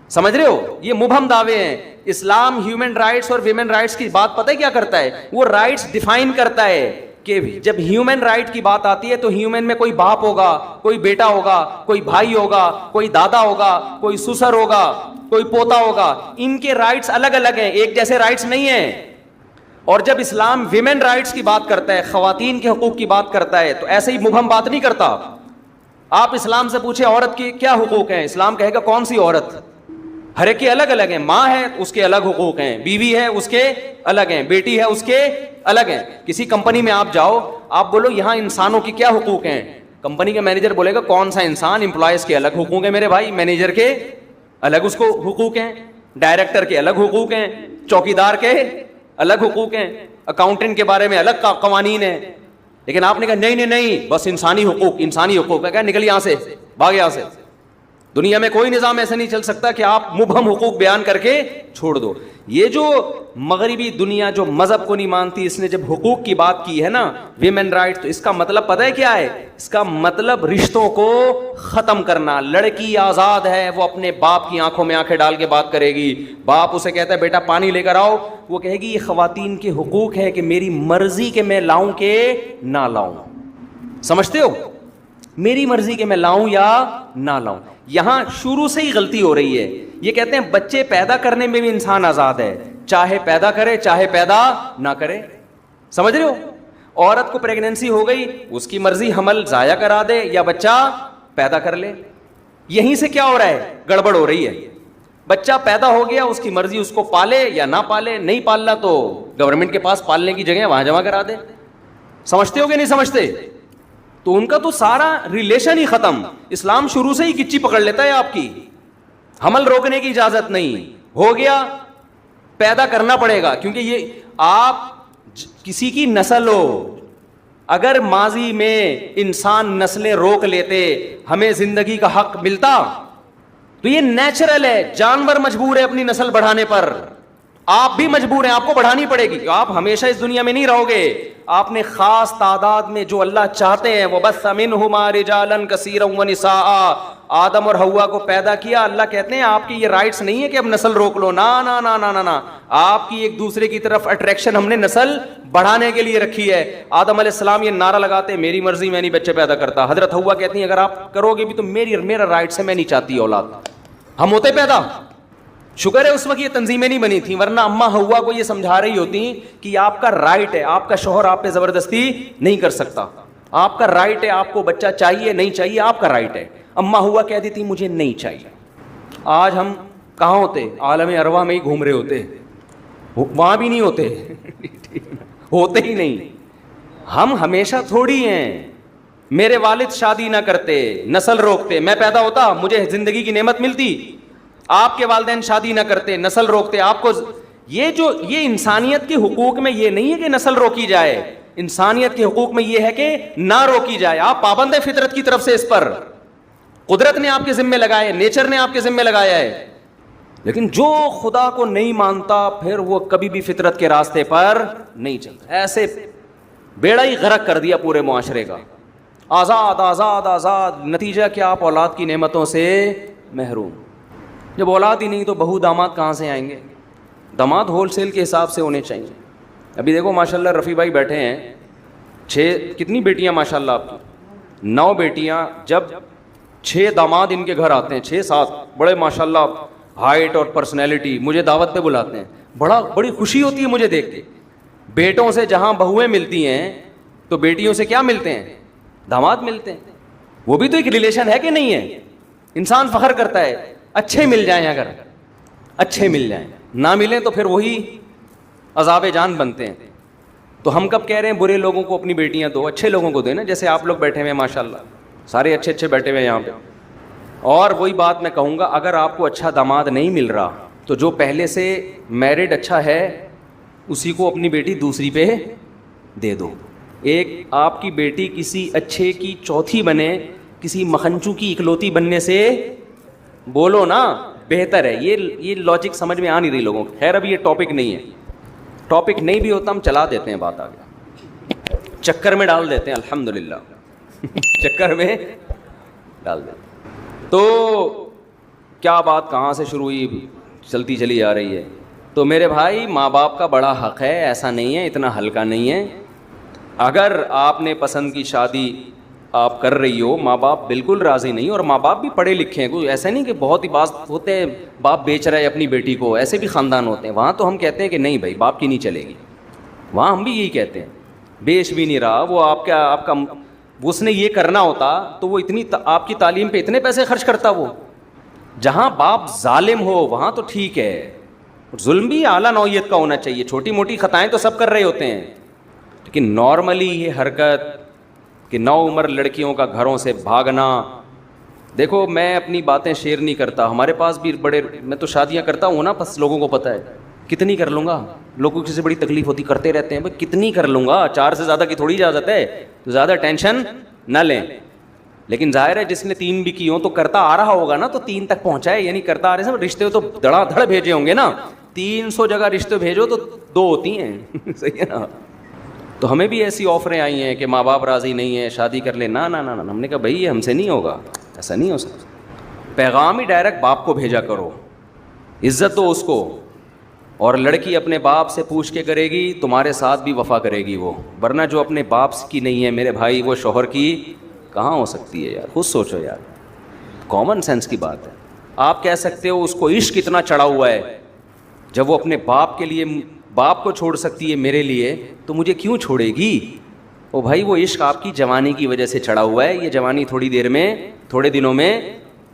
[SPEAKER 2] سمجھ رہے ہو, یہ مبہم دعوے ہیں. اسلام ہیومن رائٹس اور ویمن رائٹس کی بات پتہ ہے کیا کرتا ہے؟ وہ رائٹس ڈیفائن کرتا ہے کہ جب ہیومن رائٹ کی بات آتی ہے تو ہیومن میں کوئی باپ ہوگا, کوئی بیٹا ہوگا, کوئی بھائی ہوگا, کوئی دادا ہوگا, کوئی سسر ہوگا, کوئی پوتا ہوگا. ان کے رائٹس الگ الگ ہیں, ایک جیسے رائٹس نہیں ہیں. اور جب اسلام ویمن رائٹس کی بات کرتا ہے, خواتین کے حقوق کی بات کرتا ہے, تو ایسے ہی مبہم بات نہیں کرتا. آپ اسلام سے پوچھیں عورت کی کیا حقوق ہیں, اسلام کہے گا کون سی عورت؟ ہر ایک کے الگ الگ ہیں. ماں ہے اس کے الگ حقوق ہیں, بیوی ہے اس کے الگ ہیں, بیٹی ہے اس کے الگ ہیں. کسی کمپنی میں آپ جاؤ, آپ بولو یہاں انسانوں کی کیا حقوق ہیں, کمپنی کا مینیجر بولے گا کون سا انسان؟ امپلائز کے الگ حقوق ہیں میرے بھائی, مینیجر کے الگ اس کو حقوق ہیں, ڈائریکٹر کے الگ حقوق ہیں, چوکیدار کے الگ حقوق ہیں, اکاؤنٹنٹ کے بارے میں الگ قوانین ہیں. لیکن آپ نے کہا نہیں نہیں نہیں, بس انسانی حقوق, انسانی حقوق ہے. کہا نکل یہاں سے, بھاگ یہاں سے. دنیا میں کوئی نظام ایسا نہیں چل سکتا کہ آپ مبہم حقوق بیان کر کے چھوڑ دو. یہ جو مغربی دنیا جو مذہب کو نہیں مانتی, اس نے جب حقوق کی بات کی ہے نا, ویمن رائٹ, تو اس کا مطلب پتہ ہے کیا ہے؟ اس کا مطلب رشتوں کو ختم کرنا. لڑکی آزاد ہے, وہ اپنے باپ کی آنکھوں میں آنکھیں ڈال کے بات کرے گی. باپ اسے کہتا ہے بیٹا پانی لے کر آؤ, وہ کہے گی یہ خواتین کے حقوق ہے کہ میری مرضی کہ میں لاؤں کہ نہ لاؤں. سمجھتے ہو؟ میری مرضی کہ میں لاؤں یا نہ لاؤں. یہاں شروع سے ہی غلطی ہو رہی ہے. یہ کہتے ہیں بچے پیدا کرنے میں بھی انسان آزاد ہے, چاہے پیدا کرے چاہے پیدا نہ کرے. سمجھ رہے ہو؟ عورت کو پریگننسی ہو گئی, اس کی مرضی حمل ضائع کرا دے یا بچہ پیدا کر لے. یہیں سے کیا ہو رہا ہے؟ گڑبڑ ہو رہی ہے. بچہ پیدا ہو گیا, اس کی مرضی اس کو پالے یا نہ پالے. نہیں پالنا تو گورنمنٹ کے پاس پالنے کی جگہ وہاں جمع کرا دے. سمجھتے ہو کہ نہیں سمجھتے؟ تو ان کا تو سارا ریلیشن ہی ختم. اسلام شروع سے ہی کچی پکڑ لیتا ہے آپ کی. حمل روکنے کی اجازت نہیں. ہو گیا پیدا کرنا پڑے گا, کیونکہ یہ آپ کسی کی نسل ہو. اگر ماضی میں انسان نسلیں روک لیتے, ہمیں زندگی کا حق ملتا, تو یہ نیچرل ہے. جانور مجبور ہے اپنی نسل بڑھانے پر, آپ بھی مجبور ہیں, آپ کو بڑھانی پڑے گی. آپ ہمیشہ اس دنیا میں نہیں رہو گے. آپ نے خاص تعداد میں جو اللہ چاہتے ہیں, وَبَثَّ مِنْهُمَا رِجَالًا كَثِيرًا وَنِسَاءً, آدم اور حوا کو پیدا کیا. اللہ کہتے ہیں آپ کی یہ رائٹس نہیں ہے کہ اب نسل روک لو. نا نا نا نا نا نا, آپ کی ایک دوسرے کی طرف اٹریکشن ہم نے نسل بڑھانے کے لیے رکھی ہے. آدم علیہ السلام یہ نعرہ لگاتے ہیں میری مرضی, میں نہیں بچے پیدا کرتا. حضرت حوا کہتی ہیں اگر آپ کرو گے بھی تو میرا رائٹس ہے, میں نہیں چاہتی اولاد. ہم ہوتے پیدا. شکر ہے اس وقت یہ تنظیمیں نہیں بنی تھیں, ورنہ اماں حوا کو یہ سمجھا رہی ہوتی کہ یہ آپ کا رائٹ ہے, آپ کا شوہر آپ پہ زبردستی نہیں کر سکتا. آپ کا رائٹ ہے, آپ کو بچہ چاہیے نہیں چاہیے آپ کا رائٹ ہے. اماں حوا کہہ دیتی مجھے نہیں چاہیے. آج ہم کہاں ہوتے؟ عالم ارواح میں ہی گھوم رہے ہوتے, وہاں بھی نہیں ہوتے. ہوتے ہی نہیں. ہم ہمیشہ تھوڑی ہیں. میرے والد شادی نہ کرتے, نسل روکتے, میں پیدا ہوتا, مجھے زندگی کی نعمت ملتی. آپ کے والدین شادی نہ کرتے, نسل روکتے, آپ کو یہ انسانیت کے حقوق میں یہ نہیں ہے کہ نسل روکی جائے. انسانیت کے حقوق میں یہ ہے کہ نہ روکی جائے. آپ پابند ہیں فطرت کی طرف سے, اس پر قدرت نے آپ کے ذمہ لگائے, نیچر نے آپ کے ذمہ لگایا ہے. لیکن جو خدا کو نہیں مانتا پھر وہ کبھی بھی فطرت کے راستے پر نہیں چلتا. ایسے بیڑا ہی غرق کر دیا پورے معاشرے کا. آزاد آزاد آزاد, نتیجہ کیا؟ آپ اولاد کی نعمتوں سے محروم. جب اولاد ہی نہیں تو بہو داماد کہاں سے آئیں گے؟ داماد ہول سیل کے حساب سے ہونے چاہیے. ابھی دیکھو ماشاءاللہ رفیع بھائی بیٹھے ہیں, 6 کتنی بیٹیاں ماشاءاللہ آپ کی؟ 9 بیٹیاں. جب 6 داماد ان کے گھر آتے ہیں, 6-7 بڑے ماشاءاللہ ہائٹ اور پرسنالٹی, مجھے دعوت پہ بلاتے ہیں, بڑی خوشی ہوتی ہے مجھے دیکھ کے. بیٹوں سے جہاں بہویں ملتی ہیں تو بیٹیوں سے کیا ملتے ہیں؟ داماد ملتے ہیں. وہ بھی تو ایک ریلیشن ہے کہ نہیں ہے؟ انسان فخر کرتا ہے. اچھے مل جائیں, اگر اچھے مل جائیں, نہ ملیں تو پھر وہی عذاب جان بنتے ہیں. تو ہم کب کہہ رہے ہیں برے لوگوں کو اپنی بیٹیاں دو, اچھے لوگوں کو دیں نا. جیسے آپ لوگ بیٹھے ہوئے ہیں ماشاءاللہ, سارے اچھے اچھے بیٹھے ہوئے ہیں یہاں پہ. اور وہی بات میں کہوں گا, اگر آپ کو اچھا داماد نہیں مل رہا تو جو پہلے سے میرڈ اچھا ہے اسی کو اپنی بیٹی دوسری پہ دے دو. ایک آپ کی بیٹی کسی اچھے کی چوتھی بنے, کسی مکھنچو کی اکلوتی بننے سے بولو نا بہتر ہے. یہ لاجک سمجھ میں آ نہیں رہی لوگوں کو. خیر ابھی یہ ٹاپک نہیں ہے, ٹاپک نہیں بھی ہوتا ہم چلا دیتے ہیں بات آگے, چکر میں ڈال دیتے ہیں. الحمدللہ چکر میں ڈال دیتے. تو کیا بات کہاں سے شروع ہوئی, چلتی چلی آ رہی ہے. تو میرے بھائی ماں باپ کا بڑا حق ہے, ایسا نہیں ہے, اتنا ہلکا نہیں ہے. اگر آپ نے پسند کی شادی آپ کر رہی ہو, ماں باپ بالکل راضی نہیں, اور ماں باپ بھی پڑھے لکھے ہیں, کوئی ایسا نہیں کہ بہت ہی بات ہوتے ہیں باپ بیچ رہا ہے اپنی بیٹی کو, ایسے بھی خاندان ہوتے ہیں. وہاں تو ہم کہتے ہیں کہ نہیں بھائی باپ کی نہیں چلے گی. وہاں ہم بھی یہی کہتے ہیں, بیچ بھی نہیں رہا وہ آپ کا اس نے یہ کرنا ہوتا تو وہ اتنی آپ کی تعلیم پہ اتنے پیسے خرچ کرتا. وہ جہاں باپ ظالم ہو وہاں تو ٹھیک ہے, ظلم بھی اعلیٰ نوعیت کا ہونا چاہیے. چھوٹی موٹی خطائیں تو سب کر رہے ہوتے ہیں, لیکن نارملی یہ حرکت کہ 9 عمر لڑکیوں کا گھروں سے بھاگنا. دیکھو میں اپنی باتیں شیئر نہیں کرتا, ہمارے پاس بھی بڑے, میں تو شادیاں کرتا ہوں نا, بس لوگوں کو پتہ ہے کتنی کر لوں گا. لوگوں کی سے بڑی تکلیف ہوتی, کرتے رہتے ہیں بھائی کتنی کر لوں گا, 4 سے زیادہ کی تھوڑی اجازت ہے, تو زیادہ ٹینشن نہ لیں. لیکن ظاہر ہے جس نے 3 بھی کی ہوں تو کرتا آ رہا ہوگا نا, تو 3 تک پہنچائے, یعنی کرتا آ رہے ہیں رشتے تو دھڑا دھڑ بھیجے ہوں گے نا. 300 جگہ رشتے بھیجو تو 2 ہوتی ہیں. صحیح ہے نا. تو ہمیں بھی ایسی آفریں آئی ہیں کہ ماں باپ راضی نہیں ہیں, شادی کر لیں. نا نا نا, ہم نے کہا بھائی یہ ہم سے نہیں ہوگا, ایسا نہیں ہو سکتا. پیغام ہی ڈائریکٹ باپ کو بھیجا کرو, عزت دو اس کو. اور لڑکی اپنے باپ سے پوچھ کے کرے گی, تمہارے ساتھ بھی وفا کرے گی وہ, ورنہ جو اپنے باپ کی نہیں ہے میرے بھائی, وہ شوہر کی کہاں ہو سکتی ہے یار. خود سوچو یار, کامن سینس کی بات ہے. آپ کہہ سکتے ہو اس کو عشق اتنا چڑھا ہوا ہے, جب وہ اپنے باپ کے لیے باپ کو چھوڑ سکتی ہے میرے لیے, تو مجھے کیوں چھوڑے گی؟ او بھائی وہ عشق آپ کی جوانی کی وجہ سے چڑھا ہوا ہے. یہ جوانی تھوڑی دیر میں, تھوڑے دنوں میں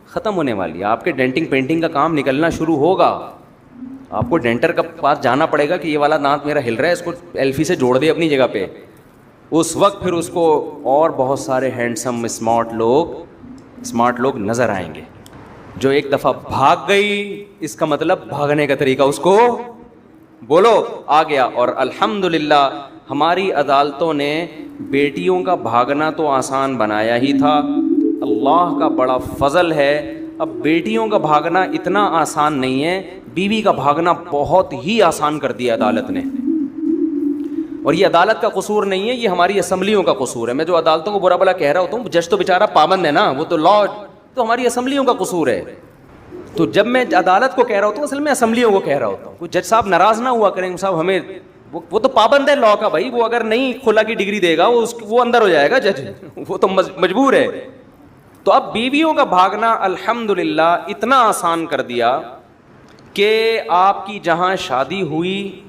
[SPEAKER 2] ختم ہونے والی ہے. آپ کے ڈینٹنگ پینٹنگ کا کام نکلنا شروع ہوگا. آپ کو ڈینٹر کے پاس جانا پڑے گا کہ یہ والا دانت میرا ہل رہا ہے, اس کو ایلفی سے جوڑ دے اپنی جگہ پہ. اس وقت پھر اس کو اور بہت سارے ہینڈسم اسمارٹ لوگ نظر آئیں گے. جو ایک دفعہ بھاگ گئی, اس کا مطلب بھاگنے کا طریقہ اس کو بولو آ گیا. اور الحمدللہ ہماری عدالتوں نے بیٹیوں کا بھاگنا تو آسان بنایا ہی تھا, اللہ کا بڑا فضل ہے. اب بیٹیوں کا بھاگنا اتنا آسان نہیں ہے, بیوی کا بھاگنا بہت ہی آسان کر دیا عدالت نے. اور یہ عدالت کا قصور نہیں ہے, یہ ہماری اسمبلیوں کا قصور ہے. میں جو عدالتوں کو برا بلا کہہ رہا ہوتا ہوں, جج تو بیچارہ پابند ہے نا, وہ تو لا, تو ہماری اسمبلیوں کا قصور ہے. تو جب میں عدالت کو کہہ رہا ہوتا ہوں, اصل میں اسمبلیوں کو کہہ رہا ہوتا ہوں. کوئی جج صاحب ناراض نہ ہوا کریں صاحب, ہمیں وہ تو پابند ہے لا کا بھائی. وہ اگر نہیں خلا کی ڈگری دے گا وہ اندر ہو جائے گا جج, وہ تو مجبور ہے. تو اب بیویوں کا بھاگنا الحمدللہ اتنا آسان کر دیا کہ آپ کی جہاں شادی ہوئی,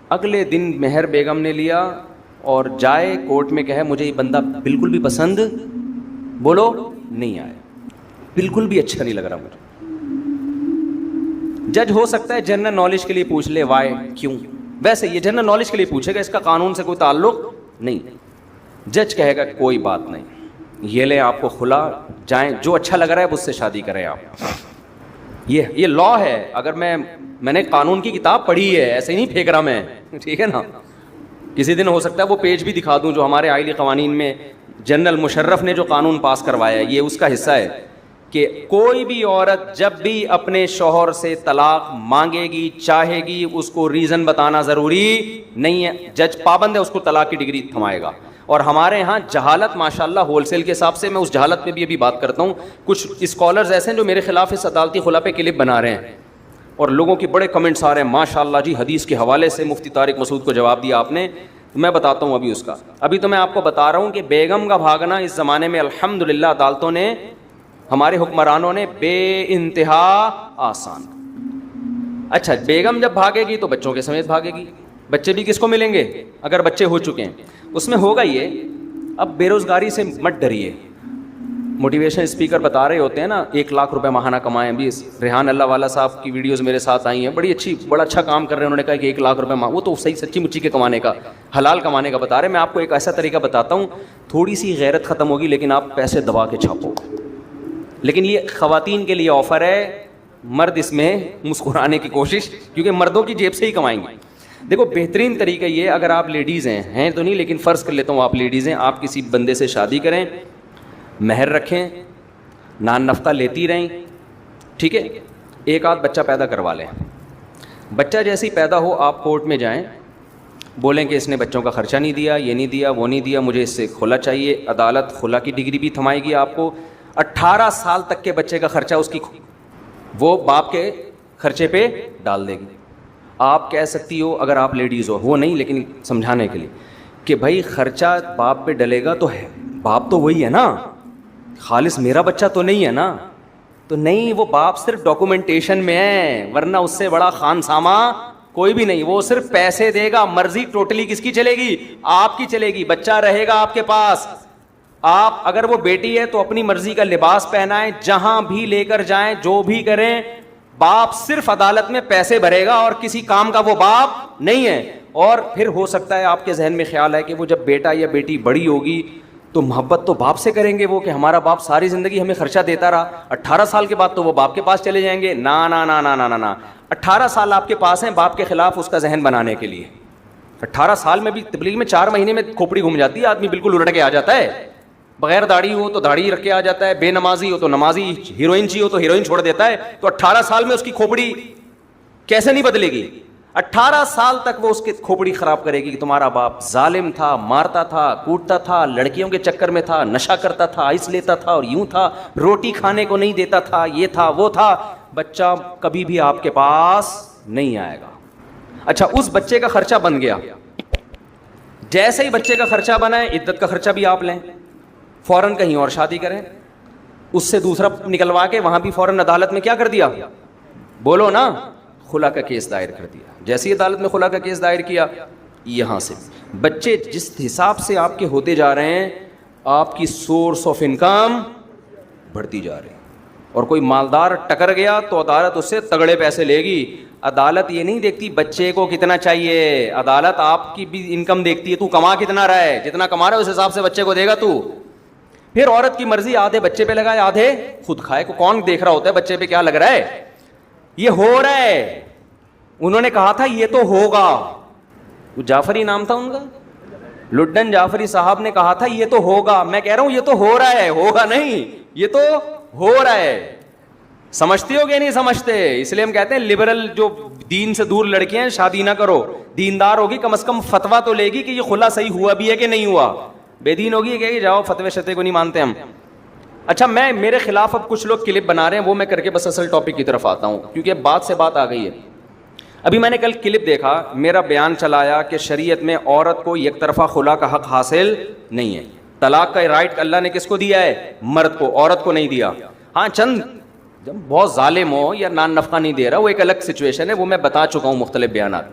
[SPEAKER 2] اگلے دن مہر بیگم نے لیا اور جائے کورٹ میں کہے مجھے یہ بندہ بالکل بھی پسند بولو نہیں آیا, بالکل بھی اچھا نہیں لگ رہا مجھے. جج ہو سکتا ہے جنرل نالج کے لیے پوچھ لے وائی کیوں, ویسے یہ جنرل نالج کے لیے پوچھے گا, اس کا قانون سے کوئی تعلق نہیں. جج کہے گا کوئی بات نہیں, یہ لیں آپ کو کھلا, جائیں جو اچھا لگ رہا ہے اس سے شادی کریں آپ. یہ لا ہے. اگر میں نے قانون کی کتاب پڑھی ہے, ایسے ہی نہیں پھینک رہا میں, ٹھیک ہے نا. کسی دن ہو سکتا ہے وہ پیج بھی دکھا دوں جو ہمارے آئلی قوانین میں جنرل مشرف نے جو قانون پاس کروایا ہے, یہ اس کا حصہ ہے کہ کوئی بھی عورت جب بھی اپنے شوہر سے طلاق مانگے گی, چاہے گی, اس کو ریزن بتانا ضروری نہیں ہے. جج پابند ہے, اس کو طلاق کی ڈگری تھمائے گا. اور ہمارے ہاں جہالت ماشاءاللہ ہول سیل کے حساب سے, میں اس جہالت پہ بھی ابھی بات کرتا ہوں. کچھ اسکالرز ایسے ہیں جو میرے خلاف اس عدالتی خلا پہ کلپ بنا رہے ہیں, اور لوگوں کے بڑے کمنٹس آ رہے ہیں ماشاءاللہ جی حدیث کے حوالے سے مفتی طارق مسعود کو جواب دیا آپ نے. میں بتاتا ہوں ابھی اس کا. ابھی تو میں آپ کو بتا رہا ہوں کہ بیگم کا بھاگنا اس زمانے میں الحمدللہ عدالتوں نے, ہمارے حکمرانوں نے بے انتہا آسان. اچھا بیگم جب بھاگے گی تو بچوں کے سمیت بھاگے گی. بچے بھی کس کو ملیں گے اگر بچے ہو چکے ہیں؟ اس میں ہوگا یہ. اب بے روزگاری سے مت ڈریے. موٹیویشن اسپیکر بتا رہے ہوتے ہیں نا 1 لاکھ روپے ماہانہ کمائیں. بھی ریحان اللہ والا صاحب کی ویڈیوز میرے ساتھ آئی ہیں, بڑا اچھا کام کر رہے ہیں. انہوں نے کہا کہ 1 لاکھ روپے وہ تو صحیح سچی مچی کے کمانے کا, حلال کمانے کا بتا رہے. میں آپ کو ایک ایسا طریقہ بتاتا ہوں, تھوڑی سی غیرت ختم ہوگی لیکن آپ پیسے دبا کے چھاپو. لیکن یہ خواتین کے لیے آفر ہے, مرد اس میں مسکرانے کی کوشش, کیونکہ مردوں کی جیب سے ہی کمائیں گے. دیکھو بہترین طریقہ یہ, اگر آپ لیڈیز ہیں تو نہیں, لیکن فرض کر لیتا ہوں آپ لیڈیز ہیں, آپ کسی بندے سے شادی کریں, مہر رکھیں, نان نفقہ لیتی رہیں, ٹھیک ہے, 1 آدھ بچہ پیدا کروا لیں. بچہ جیسے ہی پیدا ہو آپ کورٹ میں جائیں, بولیں کہ اس نے بچوں کا خرچہ نہیں دیا, یہ نہیں دیا, وہ نہیں دیا, مجھے اس سے کھلا چاہیے. عدالت کھلا کی ڈگری بھی تھمائے گی آپ کو. 18 سال تک کے بچے کا خرچہ اس کی وہ باپ کے خرچے پہ ڈال دے گی. آپ کہہ سکتی ہو اگر آپ لیڈیز ہو, وہ نہیں لیکن سمجھانے کے لیے, کہ بھائی خرچہ باپ پہ ڈلے گا تو ہے, باپ تو وہی ہے نا, خالص میرا بچہ تو نہیں ہے نا. تو نہیں, وہ باپ صرف ڈاکومنٹیشن میں ہے, ورنہ اس سے بڑا خانسامہ کوئی بھی نہیں. وہ صرف پیسے دے گا, مرضی ٹوٹلی کس کی چلے گی؟ آپ کی چلے گی. بچہ رہے گا آپ کے پاس. آپ اگر وہ بیٹی ہے تو اپنی مرضی کا لباس پہنائیں, جہاں بھی لے کر جائیں, جو بھی کریں, باپ صرف عدالت میں پیسے بھرے گا اور کسی کام کا وہ باپ نہیں ہے. اور پھر ہو سکتا ہے آپ کے ذہن میں خیال ہے کہ وہ جب بیٹا یا بیٹی بڑی ہوگی تو محبت تو باپ سے کریں گے وہ, کہ ہمارا باپ ساری زندگی ہمیں خرچہ دیتا رہا, 18 سال کے بعد تو وہ باپ کے پاس چلے جائیں گے. نا نا نا نا نا نا, 18 سال آپ کے پاس ہیں باپ کے خلاف اس کا ذہن بنانے کے لیے. 18 سال میں بھی تبلیغ میں 4 مہینے میں کھوپڑی گھوم جاتی ہے, آدمی بالکل الٹ کے آ جاتا ہے. بغیر داڑھی ہو تو داڑھی رکھ کے آ جاتا ہے, بے نمازی ہو تو نمازی, ہیروئن چاہیے ہو تو ہیروئن چھوڑ دیتا ہے. تو 18 سال میں اس کی کھوپڑی کیسے نہیں بدلے گی؟ 18 سال تک وہ اس کی کھوپڑی خراب کرے گی کہ تمہارا باپ ظالم تھا, مارتا تھا, کوٹتا تھا, لڑکیوں کے چکر میں تھا, نشہ کرتا تھا, آئس لیتا تھا, اور یوں تھا, روٹی کھانے کو نہیں دیتا تھا, یہ تھا وہ تھا. بچہ کبھی بھی آپ کے پاس نہیں آئے گا. اچھا, اس بچے کا خرچہ بن گیا, جیسے ہی بچے کا خرچہ بنا ہے عدت کا خرچہ بھی آپ لیں, فوراً کہیں اور شادی کریں, اس سے دوسرا نکلوا کے وہاں بھی فوراً عدالت میں کیا کر دیا, بولو نا, خلا کا کیس دائر کر دیا. جیسی عدالت میں خلا کا کیس دائر کیا, یہاں سے بچے جس حساب سے آپ کے ہوتے جا رہے ہیں, آپ کی سورس آف انکم بڑھتی جا رہی ہے. اور کوئی مالدار ٹکر گیا تو عدالت اس سے تگڑے پیسے لے گی. عدالت یہ نہیں دیکھتی بچے کو کتنا چاہیے, عدالت آپ کی بھی انکم دیکھتی ہے, تو کما کتنا رہا ہے, جتنا کما رہا ہے اس حساب سے بچے کو دے گا تو. پھر عورت کی مرضی, آدھے بچے پہ لگائے آدھے خود کھائے. کو کون دیکھ رہا ہوتا ہے بچے پہ کیا لگ رہا ہے؟ یہ ہو رہا ہے. انہوں نے کہا تھا یہ تو ہوگا, وہ جعفری نام تھا ان کا, لڈن جعفری صاحب نے کہا تھا یہ تو ہوگا. میں کہہ رہا ہوں یہ تو ہو رہا ہے, ہوگا نہیں, یہ تو ہو رہا ہے. سمجھتے ہو کہ نہیں سمجھتے؟ اس لیے ہم کہتے ہیں لبرل جو دین سے دور لڑکیاں ہیں شادی نہ کرو. دیندار ہوگی کم از کم فتوا تو لے گی کہ یہ خلا صحیح ہوا بھی ہے کہ نہیں ہوا. بے دین ہوگی کہ جاؤ فتوے شتے کو نہیں مانتے ہم. اچھا, میں میرے خلاف اب کچھ لوگ کلپ بنا رہے ہیں, وہ میں کر کے بس اصل ٹاپک کی طرف آتا ہوں, کیونکہ بات سے بات آ گئی ہے. ابھی میں نے کل کلپ دیکھا, میرا بیان چلایا کہ شریعت میں عورت کو یک طرفہ خلا کا حق حاصل نہیں ہے. طلاق کا رائٹ اللہ نے کس کو دیا ہے؟ مرد کو, عورت کو نہیں دیا. ہاں, چند جب بہت ظالم ہو یا نان نفقہ نہیں دے رہا, وہ ایک الگ سچویشن ہے, وہ میں بتا چکا ہوں مختلف بیانات.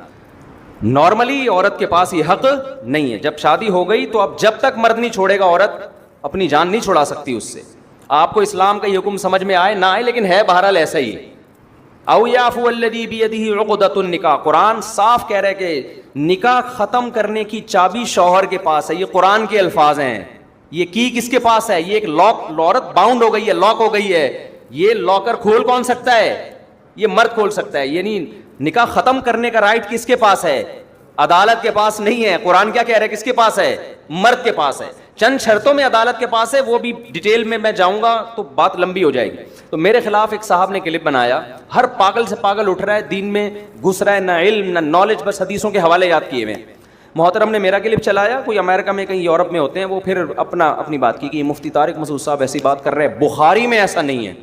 [SPEAKER 2] نارملی عورت کے پاس یہ حق نہیں ہے. جب شادی ہو گئی تو اب جب تک مرد نہیں چھوڑے گا عورت اپنی جان نہیں چھڑا سکتی اس سے. آپ کو اسلام کا یہ حکم سمجھ میں آئے نہ آئے, لیکن ہے بہرحال ایسا ہی. او یعفو الذی بیدہ عقدۃ النکاح, قرآن صاف کہہ رہا ہے کہ نکاح ختم کرنے کی چابی شوہر کے پاس ہے. یہ قرآن کے الفاظ ہیں. یہ کی کس کے پاس ہے؟ یہ ایک لاک, عورت باؤنڈ ہو گئی ہے, لاک ہو گئی ہے. یہ لاکر کھول کون سکتا ہے؟ یہ مرد کھول سکتا ہے. یعنی نکاح ختم کرنے کا رائٹ کس کے پاس ہے؟ عدالت کے پاس نہیں ہے. قرآن کیا کہہ رہا ہے, کس کے پاس ہے؟ مرد کے پاس ہے. چند شرطوں میں عدالت کے پاس ہے, وہ بھی ڈیٹیل میں جاؤں گا تو بات لمبی ہو جائے گی. تو میرے خلاف ایک صاحب نے کلپ بنایا, ہر پاگل سے پاگل اٹھ رہا ہے, دین میں گھس رہا ہے, نہ علم نہ نالج, بس حدیثوں کے حوالے یاد کیے ہوئے. محترم نے میرا کلپ چلایا, کوئی امریکہ میں کہیں یورپ میں ہوتے ہیں, وہ پھر اپنی بات کی کہ مفتی طارق مسعود صاحب ایسی بات کر رہے ہیں. بخاری میں ایسا نہیں ہے.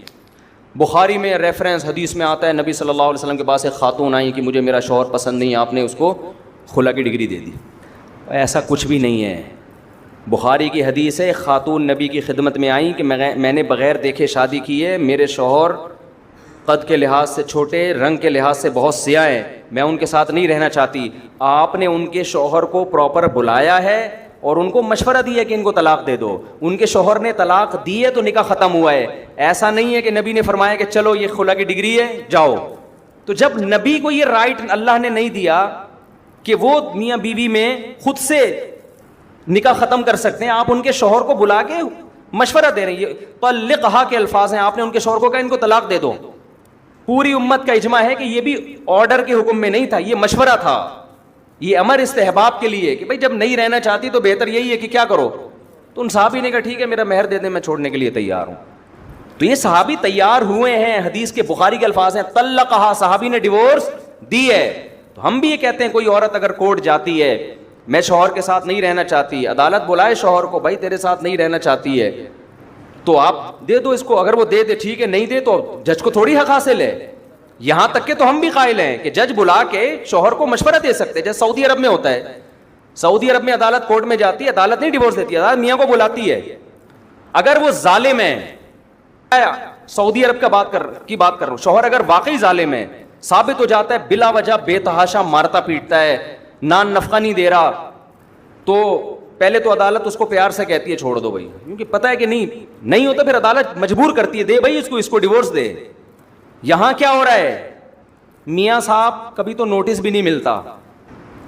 [SPEAKER 2] بخاری میں ریفرنس حدیث میں آتا ہے, نبی صلی اللہ علیہ وسلم کے پاس ایک خاتون آئی کہ مجھے میرا شوہر پسند نہیں, آپ نے اس کو خلا کی ڈگری دے دی. ایسا کچھ بھی نہیں ہے. بخاری کی حدیث ہے, خاتون نبی کی خدمت میں آئیں کہ میں نے بغیر دیکھے شادی کی ہے, میرے شوہر قد کے لحاظ سے چھوٹے, رنگ کے لحاظ سے بہت سیاہ ہیں, میں ان کے ساتھ نہیں رہنا چاہتی. آپ نے ان کے شوہر کو پراپر بلایا ہے اور ان کو مشورہ دیا کہ ان کو طلاق دے دو. ان کے شوہر نے طلاق دی ہے تو نکاح ختم ہوا ہے. ایسا نہیں ہے کہ نبی نے فرمایا کہ چلو یہ خلا کی ڈگری ہے جاؤ. تو جب نبی کو یہ رائٹ اللہ نے نہیں دیا کہ وہ میاں بیوی میں خود سے نکاح ختم کر سکتے ہیں, آپ ان کے شوہر کو بلا کے مشورہ دے رہے ہیں. طلقھا کے الفاظ ہیں, آپ نے ان کے شوہر کو کہا ان کو طلاق دے دو. پوری امت کا اجماع ہے کہ یہ بھی آرڈر کے حکم میں نہیں تھا, یہ مشورہ تھا, یہ امر استحباب کے لیے کہ بھائی جب نہیں رہنا چاہتی تو بہتر یہی ہے کہ کیا کرو. تو ان صحابی نے کہا ٹھیک ہے میرا مہر دے دیں, میں چھوڑنے کے لیے تیار ہوں. تو یہ صحابی تیار ہوئے ہیں, حدیث کے بخاری کے الفاظ ہیں, طلقھا, صحابی نے ڈیورس دی ہے. تو ہم بھی یہ کہتے ہیں کوئی عورت اگر کورٹ جاتی ہے, میں شوہر کے ساتھ نہیں رہنا چاہتی, عدالت بلائے شوہر کو, بھائی تیرے ساتھ نہیں رہنا چاہتی ہے تو آپ دے دو اس کو. اگر وہ دے دے ٹھیک ہے, نہیں دے تو جج کو تھوڑی حق حاصل ہے. یہاں تک کہ تو ہم بھی قائل ہیں کہ جج بلا کے شوہر کو مشورہ دے سکتے ہیں, جیسے سعودی عرب میں ہوتا ہے. سعودی عرب میں عدالت کورٹ میں جاتی ہے, عدالت نہیں ڈیورس دیتی, عدالت میاں کو بلاتی ہے. اگر وہ ظالم ہے, سعودی عرب کی بات کر رہا ہوں, شوہر اگر واقعی ظالم ہے, ثابت ہو جاتا ہے بلا وجہ بے تحاشا مارتا پیٹتا ہے, نان نفقہ نہیں دے رہا, تو پہلے تو عدالت اس کو پیار سے کہتی ہے چھوڑ دو بھائی, کیونکہ پتہ ہے کہ نہیں ہوتا, پھر عدالت مجبور کرتی ہے دے بھائی اس کو ڈیورس دے. یہاں کیا ہو رہا ہے, میاں صاحب کبھی تو نوٹس بھی نہیں ملتا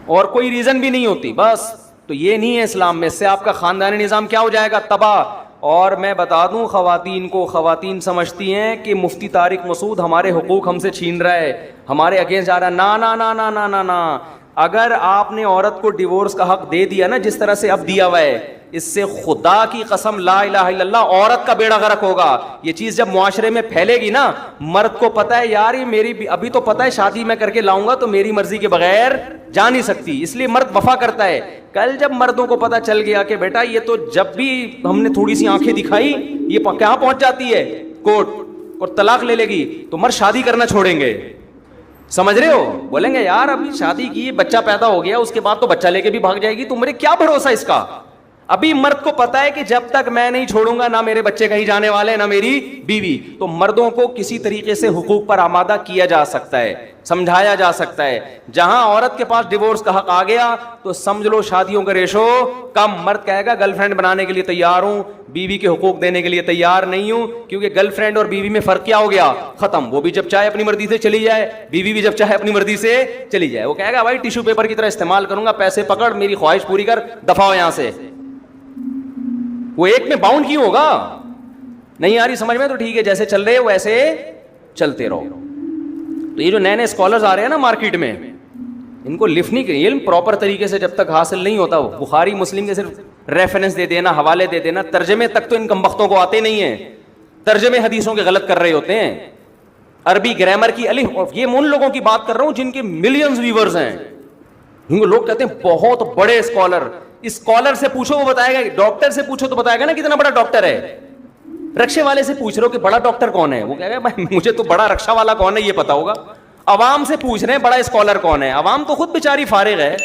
[SPEAKER 2] اور کوئی ریزن بھی نہیں ہوتی بس. تو یہ نہیں ہے اسلام میں, اس سے آپ کا خاندانی نظام کیا ہو جائے گا, تباہ. اور میں بتا دوں خواتین کو, خواتین سمجھتی ہیں کہ مفتی طارق مسعود ہمارے حقوق ہم سے چھین رہا ہے, ہمارے اگینسٹ جا رہا ہے. نا نا نا نا نا نا نا. اگر آپ نے عورت کو ڈیورس کا حق دے دیا نا, جس طرح سے اب دیا ہوا ہے, اس سے خدا کی قسم لا الہ الا اللہ عورت کا بیڑا غرق ہوگا. یہ چیز جب معاشرے میں پھیلے گی نا, مرد کو پتا ہے یار یہ میری ابھی تو پتا ہے شادی میں کر کے لاؤں گا تو میری مرضی کے بغیر جا نہیں سکتی, اس لیے مرد وفا کرتا ہے. کل جب مردوں کو پتا چل گیا کہ بیٹا یہ تو جب بھی ہم نے تھوڑی سی آنکھیں دکھائی یہ کہاں پہنچ جاتی ہے کورٹ اور طلاق لے لے گی, تو مرد شادی کرنا چھوڑیں گے. سمجھ رہے ہو, بولیں گے یار ابھی شادی کی, بچہ پیدا ہو گیا, اس کے بعد تو بچہ لے کے بھی بھاگ جائے گی, تمہارے کیا بھروسہ اس کا. ابھی مرد کو پتا ہے کہ جب تک میں نہیں چھوڑوں گا نہ میرے بچے کہیں جانے والے نہ میری بیوی. تو مردوں کو کسی طریقے سے حقوق پر آمادہ کیا جا سکتا ہے, سمجھایا جا سکتا ہے. جہاں عورت کے پاس ڈیورس کا حق آ گیا تو سمجھ لو شادیوں کا ریشو کم. مرد کہے گا گرل فرینڈ بنانے کے لیے تیار ہوں, بیوی کے حقوق دینے کے لیے تیار نہیں ہوں, کیونکہ گرل فرینڈ اور بیوی میں فرق کیا ہو گیا, ختم. وہ بھی جب چاہے اپنی مرضی سے چلی جائے, بیوی بھی جب چاہے اپنی مرضی سے چلی جائے. وہ کہے گا بھائی ٹیشو پیپر کی طرح استعمال کروں گا, پیسے پکڑ, میری خواہش پوری کر, دفع ہو یہاں سے. وہ ایک میں باؤنڈ کیوں ہوگا؟ نہیں آ رہی سمجھ میں تو ٹھیک ہے, جیسے چل رہے ویسے چلتے رہو. تو یہ جو نئے نئے اسکالرز آ رہے ہیں نا مارکیٹ میں, ان کو لفٹ نہیں کریں, علم پراپر طریقے سے جب تک حاصل نہیں ہوتا. بخاری مسلم کے صرف ریفرنس دے دینا, حوالے دے دینا, ترجمے تک تو ان کمبختوں کو آتے نہیں ہیں. ترجمے حدیثوں کے غلط کر رہے ہوتے ہیں, عربی گرامر کی الف. اور یہ میں ان لوگوں کی بات کر رہا ہوں جن کے ملینز ویورز ہیں, جن کو لوگ کہتے ہیں بہت بڑے اسکالر. اسکالر سے پوچھو وہ بتائے گا, ڈاکٹر سے پوچھو تو بتائے گا نا کتنا بڑا ڈاکٹر ہے. رکشے والے سے پوچھ رہے ہو کہ بڑا ڈاکٹر کون ہے, وہ کہے گا بھائی مجھے تو بڑا رکشا والا کون ہے یہ پتا ہوگا. عوام سے پوچھ رہے ہیں بڑا اسکالر کون ہے, عوام تو خود بیچاری فارغ ہے,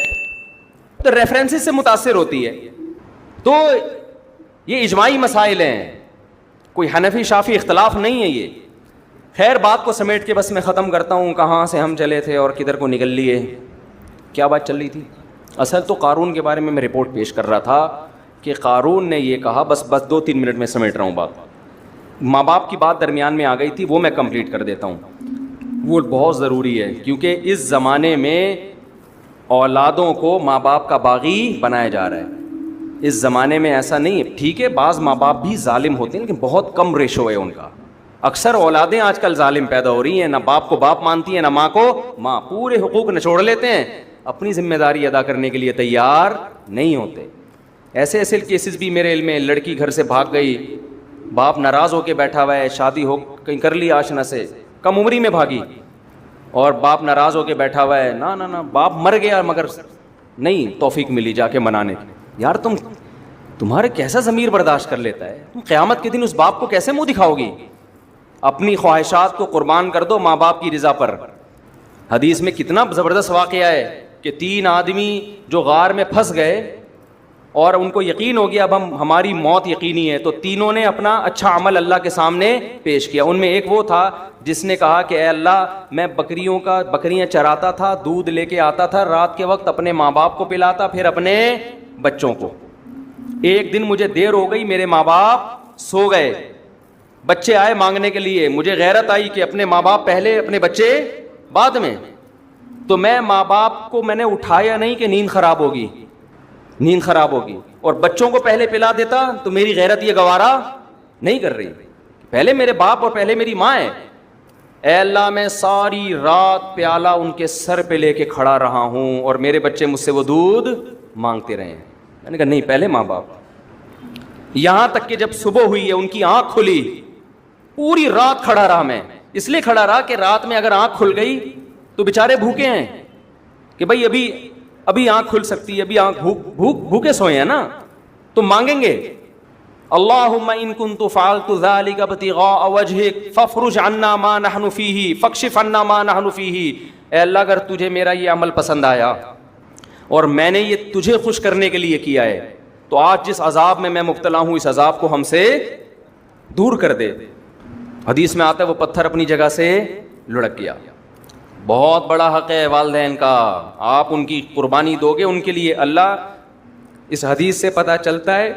[SPEAKER 2] تو ریفرنسز سے متاثر ہوتی ہے. تو یہ اجماعی مسائل ہیں, کوئی حنفی شافی اختلاف نہیں ہے یہ. خیر بات کو سمیٹ کے بس میں ختم کرتا ہوں. کہاں سے ہم چلے تھے اور کدھر کو نکل لیے, کیا بات چل رہی تھی؟ اصل تو قارون کے بارے میں رپورٹ پیش کر رہا تھا کہ قارون نے یہ کہا, بس 2-3 منٹ میں سمیٹ رہا ہوں بات. ماں باپ کی بات درمیان میں آ گئی تھی, وہ میں کمپلیٹ کر دیتا ہوں, وہ بہت ضروری ہے. کیونکہ اس زمانے میں اولادوں کو ماں باپ کا باغی بنایا جا رہا ہے. اس زمانے میں ایسا نہیں ہے, ٹھیک ہے بعض ماں باپ بھی ظالم ہوتے ہیں لیکن بہت کم ریشو ہے ان کا. اکثر اولادیں آج کل ظالم پیدا ہو رہی ہیں, نہ باپ کو باپ مانتی ہیں نہ ماں کو ماں, پورے حقوق نچوڑ لیتے ہیں, اپنی ذمہ داری ادا کرنے کے لیے تیار نہیں ہوتے. ایسے ایسے کیسز بھی میرے علم میں, لڑکی گھر سے بھاگ گئی, باپ ناراض ہو کے بیٹھا ہوا ہے, شادی ہو کہیں کر لی آشنا سے, کم عمری میں بھاگی, اور باپ ناراض ہو کے بیٹھا ہوا ہے, نہ باپ مر گیا مگر نہیں توفیق ملی جا کے منانے کی. یار تمہارے کیسا ضمیر برداشت کر لیتا ہے, تم قیامت کے دن اس باپ کو کیسے منہ دکھاؤ گی؟ اپنی خواہشات کو قربان کر دو ماں باپ کی رضا پر. حدیث میں کتنا زبردست واقعہ ہے کہ 3 آدمی جو غار میں پھنس گئے اور ان کو یقین ہو گیا اب ہماری موت یقینی ہے, تو تینوں نے اپنا اچھا عمل اللہ کے سامنے پیش کیا. ان میں ایک وہ تھا جس نے کہا کہ اے اللہ میں بکریاں چراتا تھا, دودھ لے کے آتا تھا, رات کے وقت اپنے ماں باپ کو پلاتا پھر اپنے بچوں کو. ایک دن مجھے دیر ہو گئی, میرے ماں باپ سو گئے, بچے آئے مانگنے کے لیے, مجھے غیرت آئی کہ اپنے ماں باپ پہلے اپنے بچے بعد میں, تو میں ماں باپ کو میں نے اٹھایا نہیں کہ نیند خراب ہوگی, اور بچوں کو پہلے پلا دیتا تو میری غیرت یہ گوارا نہیں کر رہی, پہلے میرے باپ اور پہلے میری ماں ہے. اے اللہ میں ساری رات پیالہ ان کے سر پہ لے کے کھڑا رہا ہوں اور میرے بچے مجھ سے وہ دودھ مانگتے رہے ہیں. میں نے کہا نہیں پہلے ماں باپ. یہاں تک کہ جب صبح ہوئی ہے ان کی آنکھ کھلی, پوری رات کھڑا رہا میں, اس لیے کھڑا رہا کہ رات میں اگر آنکھ کھل گئی تو بیچارے بھوکے ہیں کہ بھائی ابھی آنکھ کھل سکتی ہے, ابھی آنکھ بھوکے سوئے ہیں نا, تو مانگیں گے اللہم ان کنت فعلت ذلک ابتغاء وجہک فافرج عنا ما نحن فیہ فاکشف عنا ما نحن فیہ. اے اللہ اگر تجھے میرا یہ عمل پسند آیا اور میں نے یہ تجھے خوش کرنے کے لیے کیا ہے تو آج جس عذاب میں مبتلا ہوں اس عذاب کو ہم سے دور کر دے. حدیث میں آتا ہے وہ پتھر اپنی جگہ سے لڑک گیا. بہت بڑا حق ہے والدین کا, آپ ان کی قربانی دو گے ان کے لیے. اللہ اس حدیث سے پتہ چلتا ہے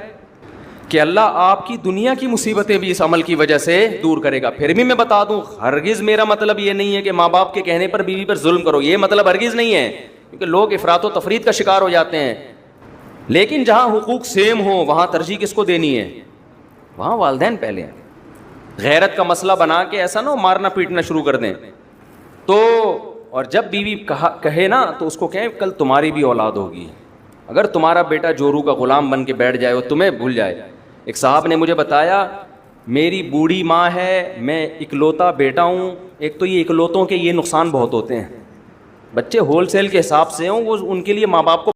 [SPEAKER 2] کہ اللہ آپ کی دنیا کی مصیبتیں بھی اس عمل کی وجہ سے دور کرے گا. پھر بھی میں بتا دوں ہرگز میرا مطلب یہ نہیں ہے کہ ماں باپ کے کہنے پر بیوی پر ظلم کرو, یہ مطلب ہرگز نہیں ہے, کیونکہ لوگ افراط و تفریط کا شکار ہو جاتے ہیں. لیکن جہاں حقوق سیم ہوں وہاں ترجیح کس کو دینی ہے؟ وہاں والدین پہلے ہیں. غیرت کا مسئلہ بنا کے ایسا نہ ہو مارنا پیٹنا شروع کر دیں. تو اور جب بیوی کہے نا تو اس کو کہیں کل تمہاری بھی اولاد ہوگی, اگر تمہارا بیٹا جورو کا غلام بن کے بیٹھ جائے, وہ تمہیں بھول جائے. ایک صاحب نے مجھے بتایا, میری بوڑھی ماں ہے, میں اکلوتا بیٹا ہوں. ایک تو یہ اکلوتوں کے یہ نقصان بہت ہوتے ہیں, بچے ہول سیل کے حساب سے ہوں, وہ ان کے لیے ماں باپ کو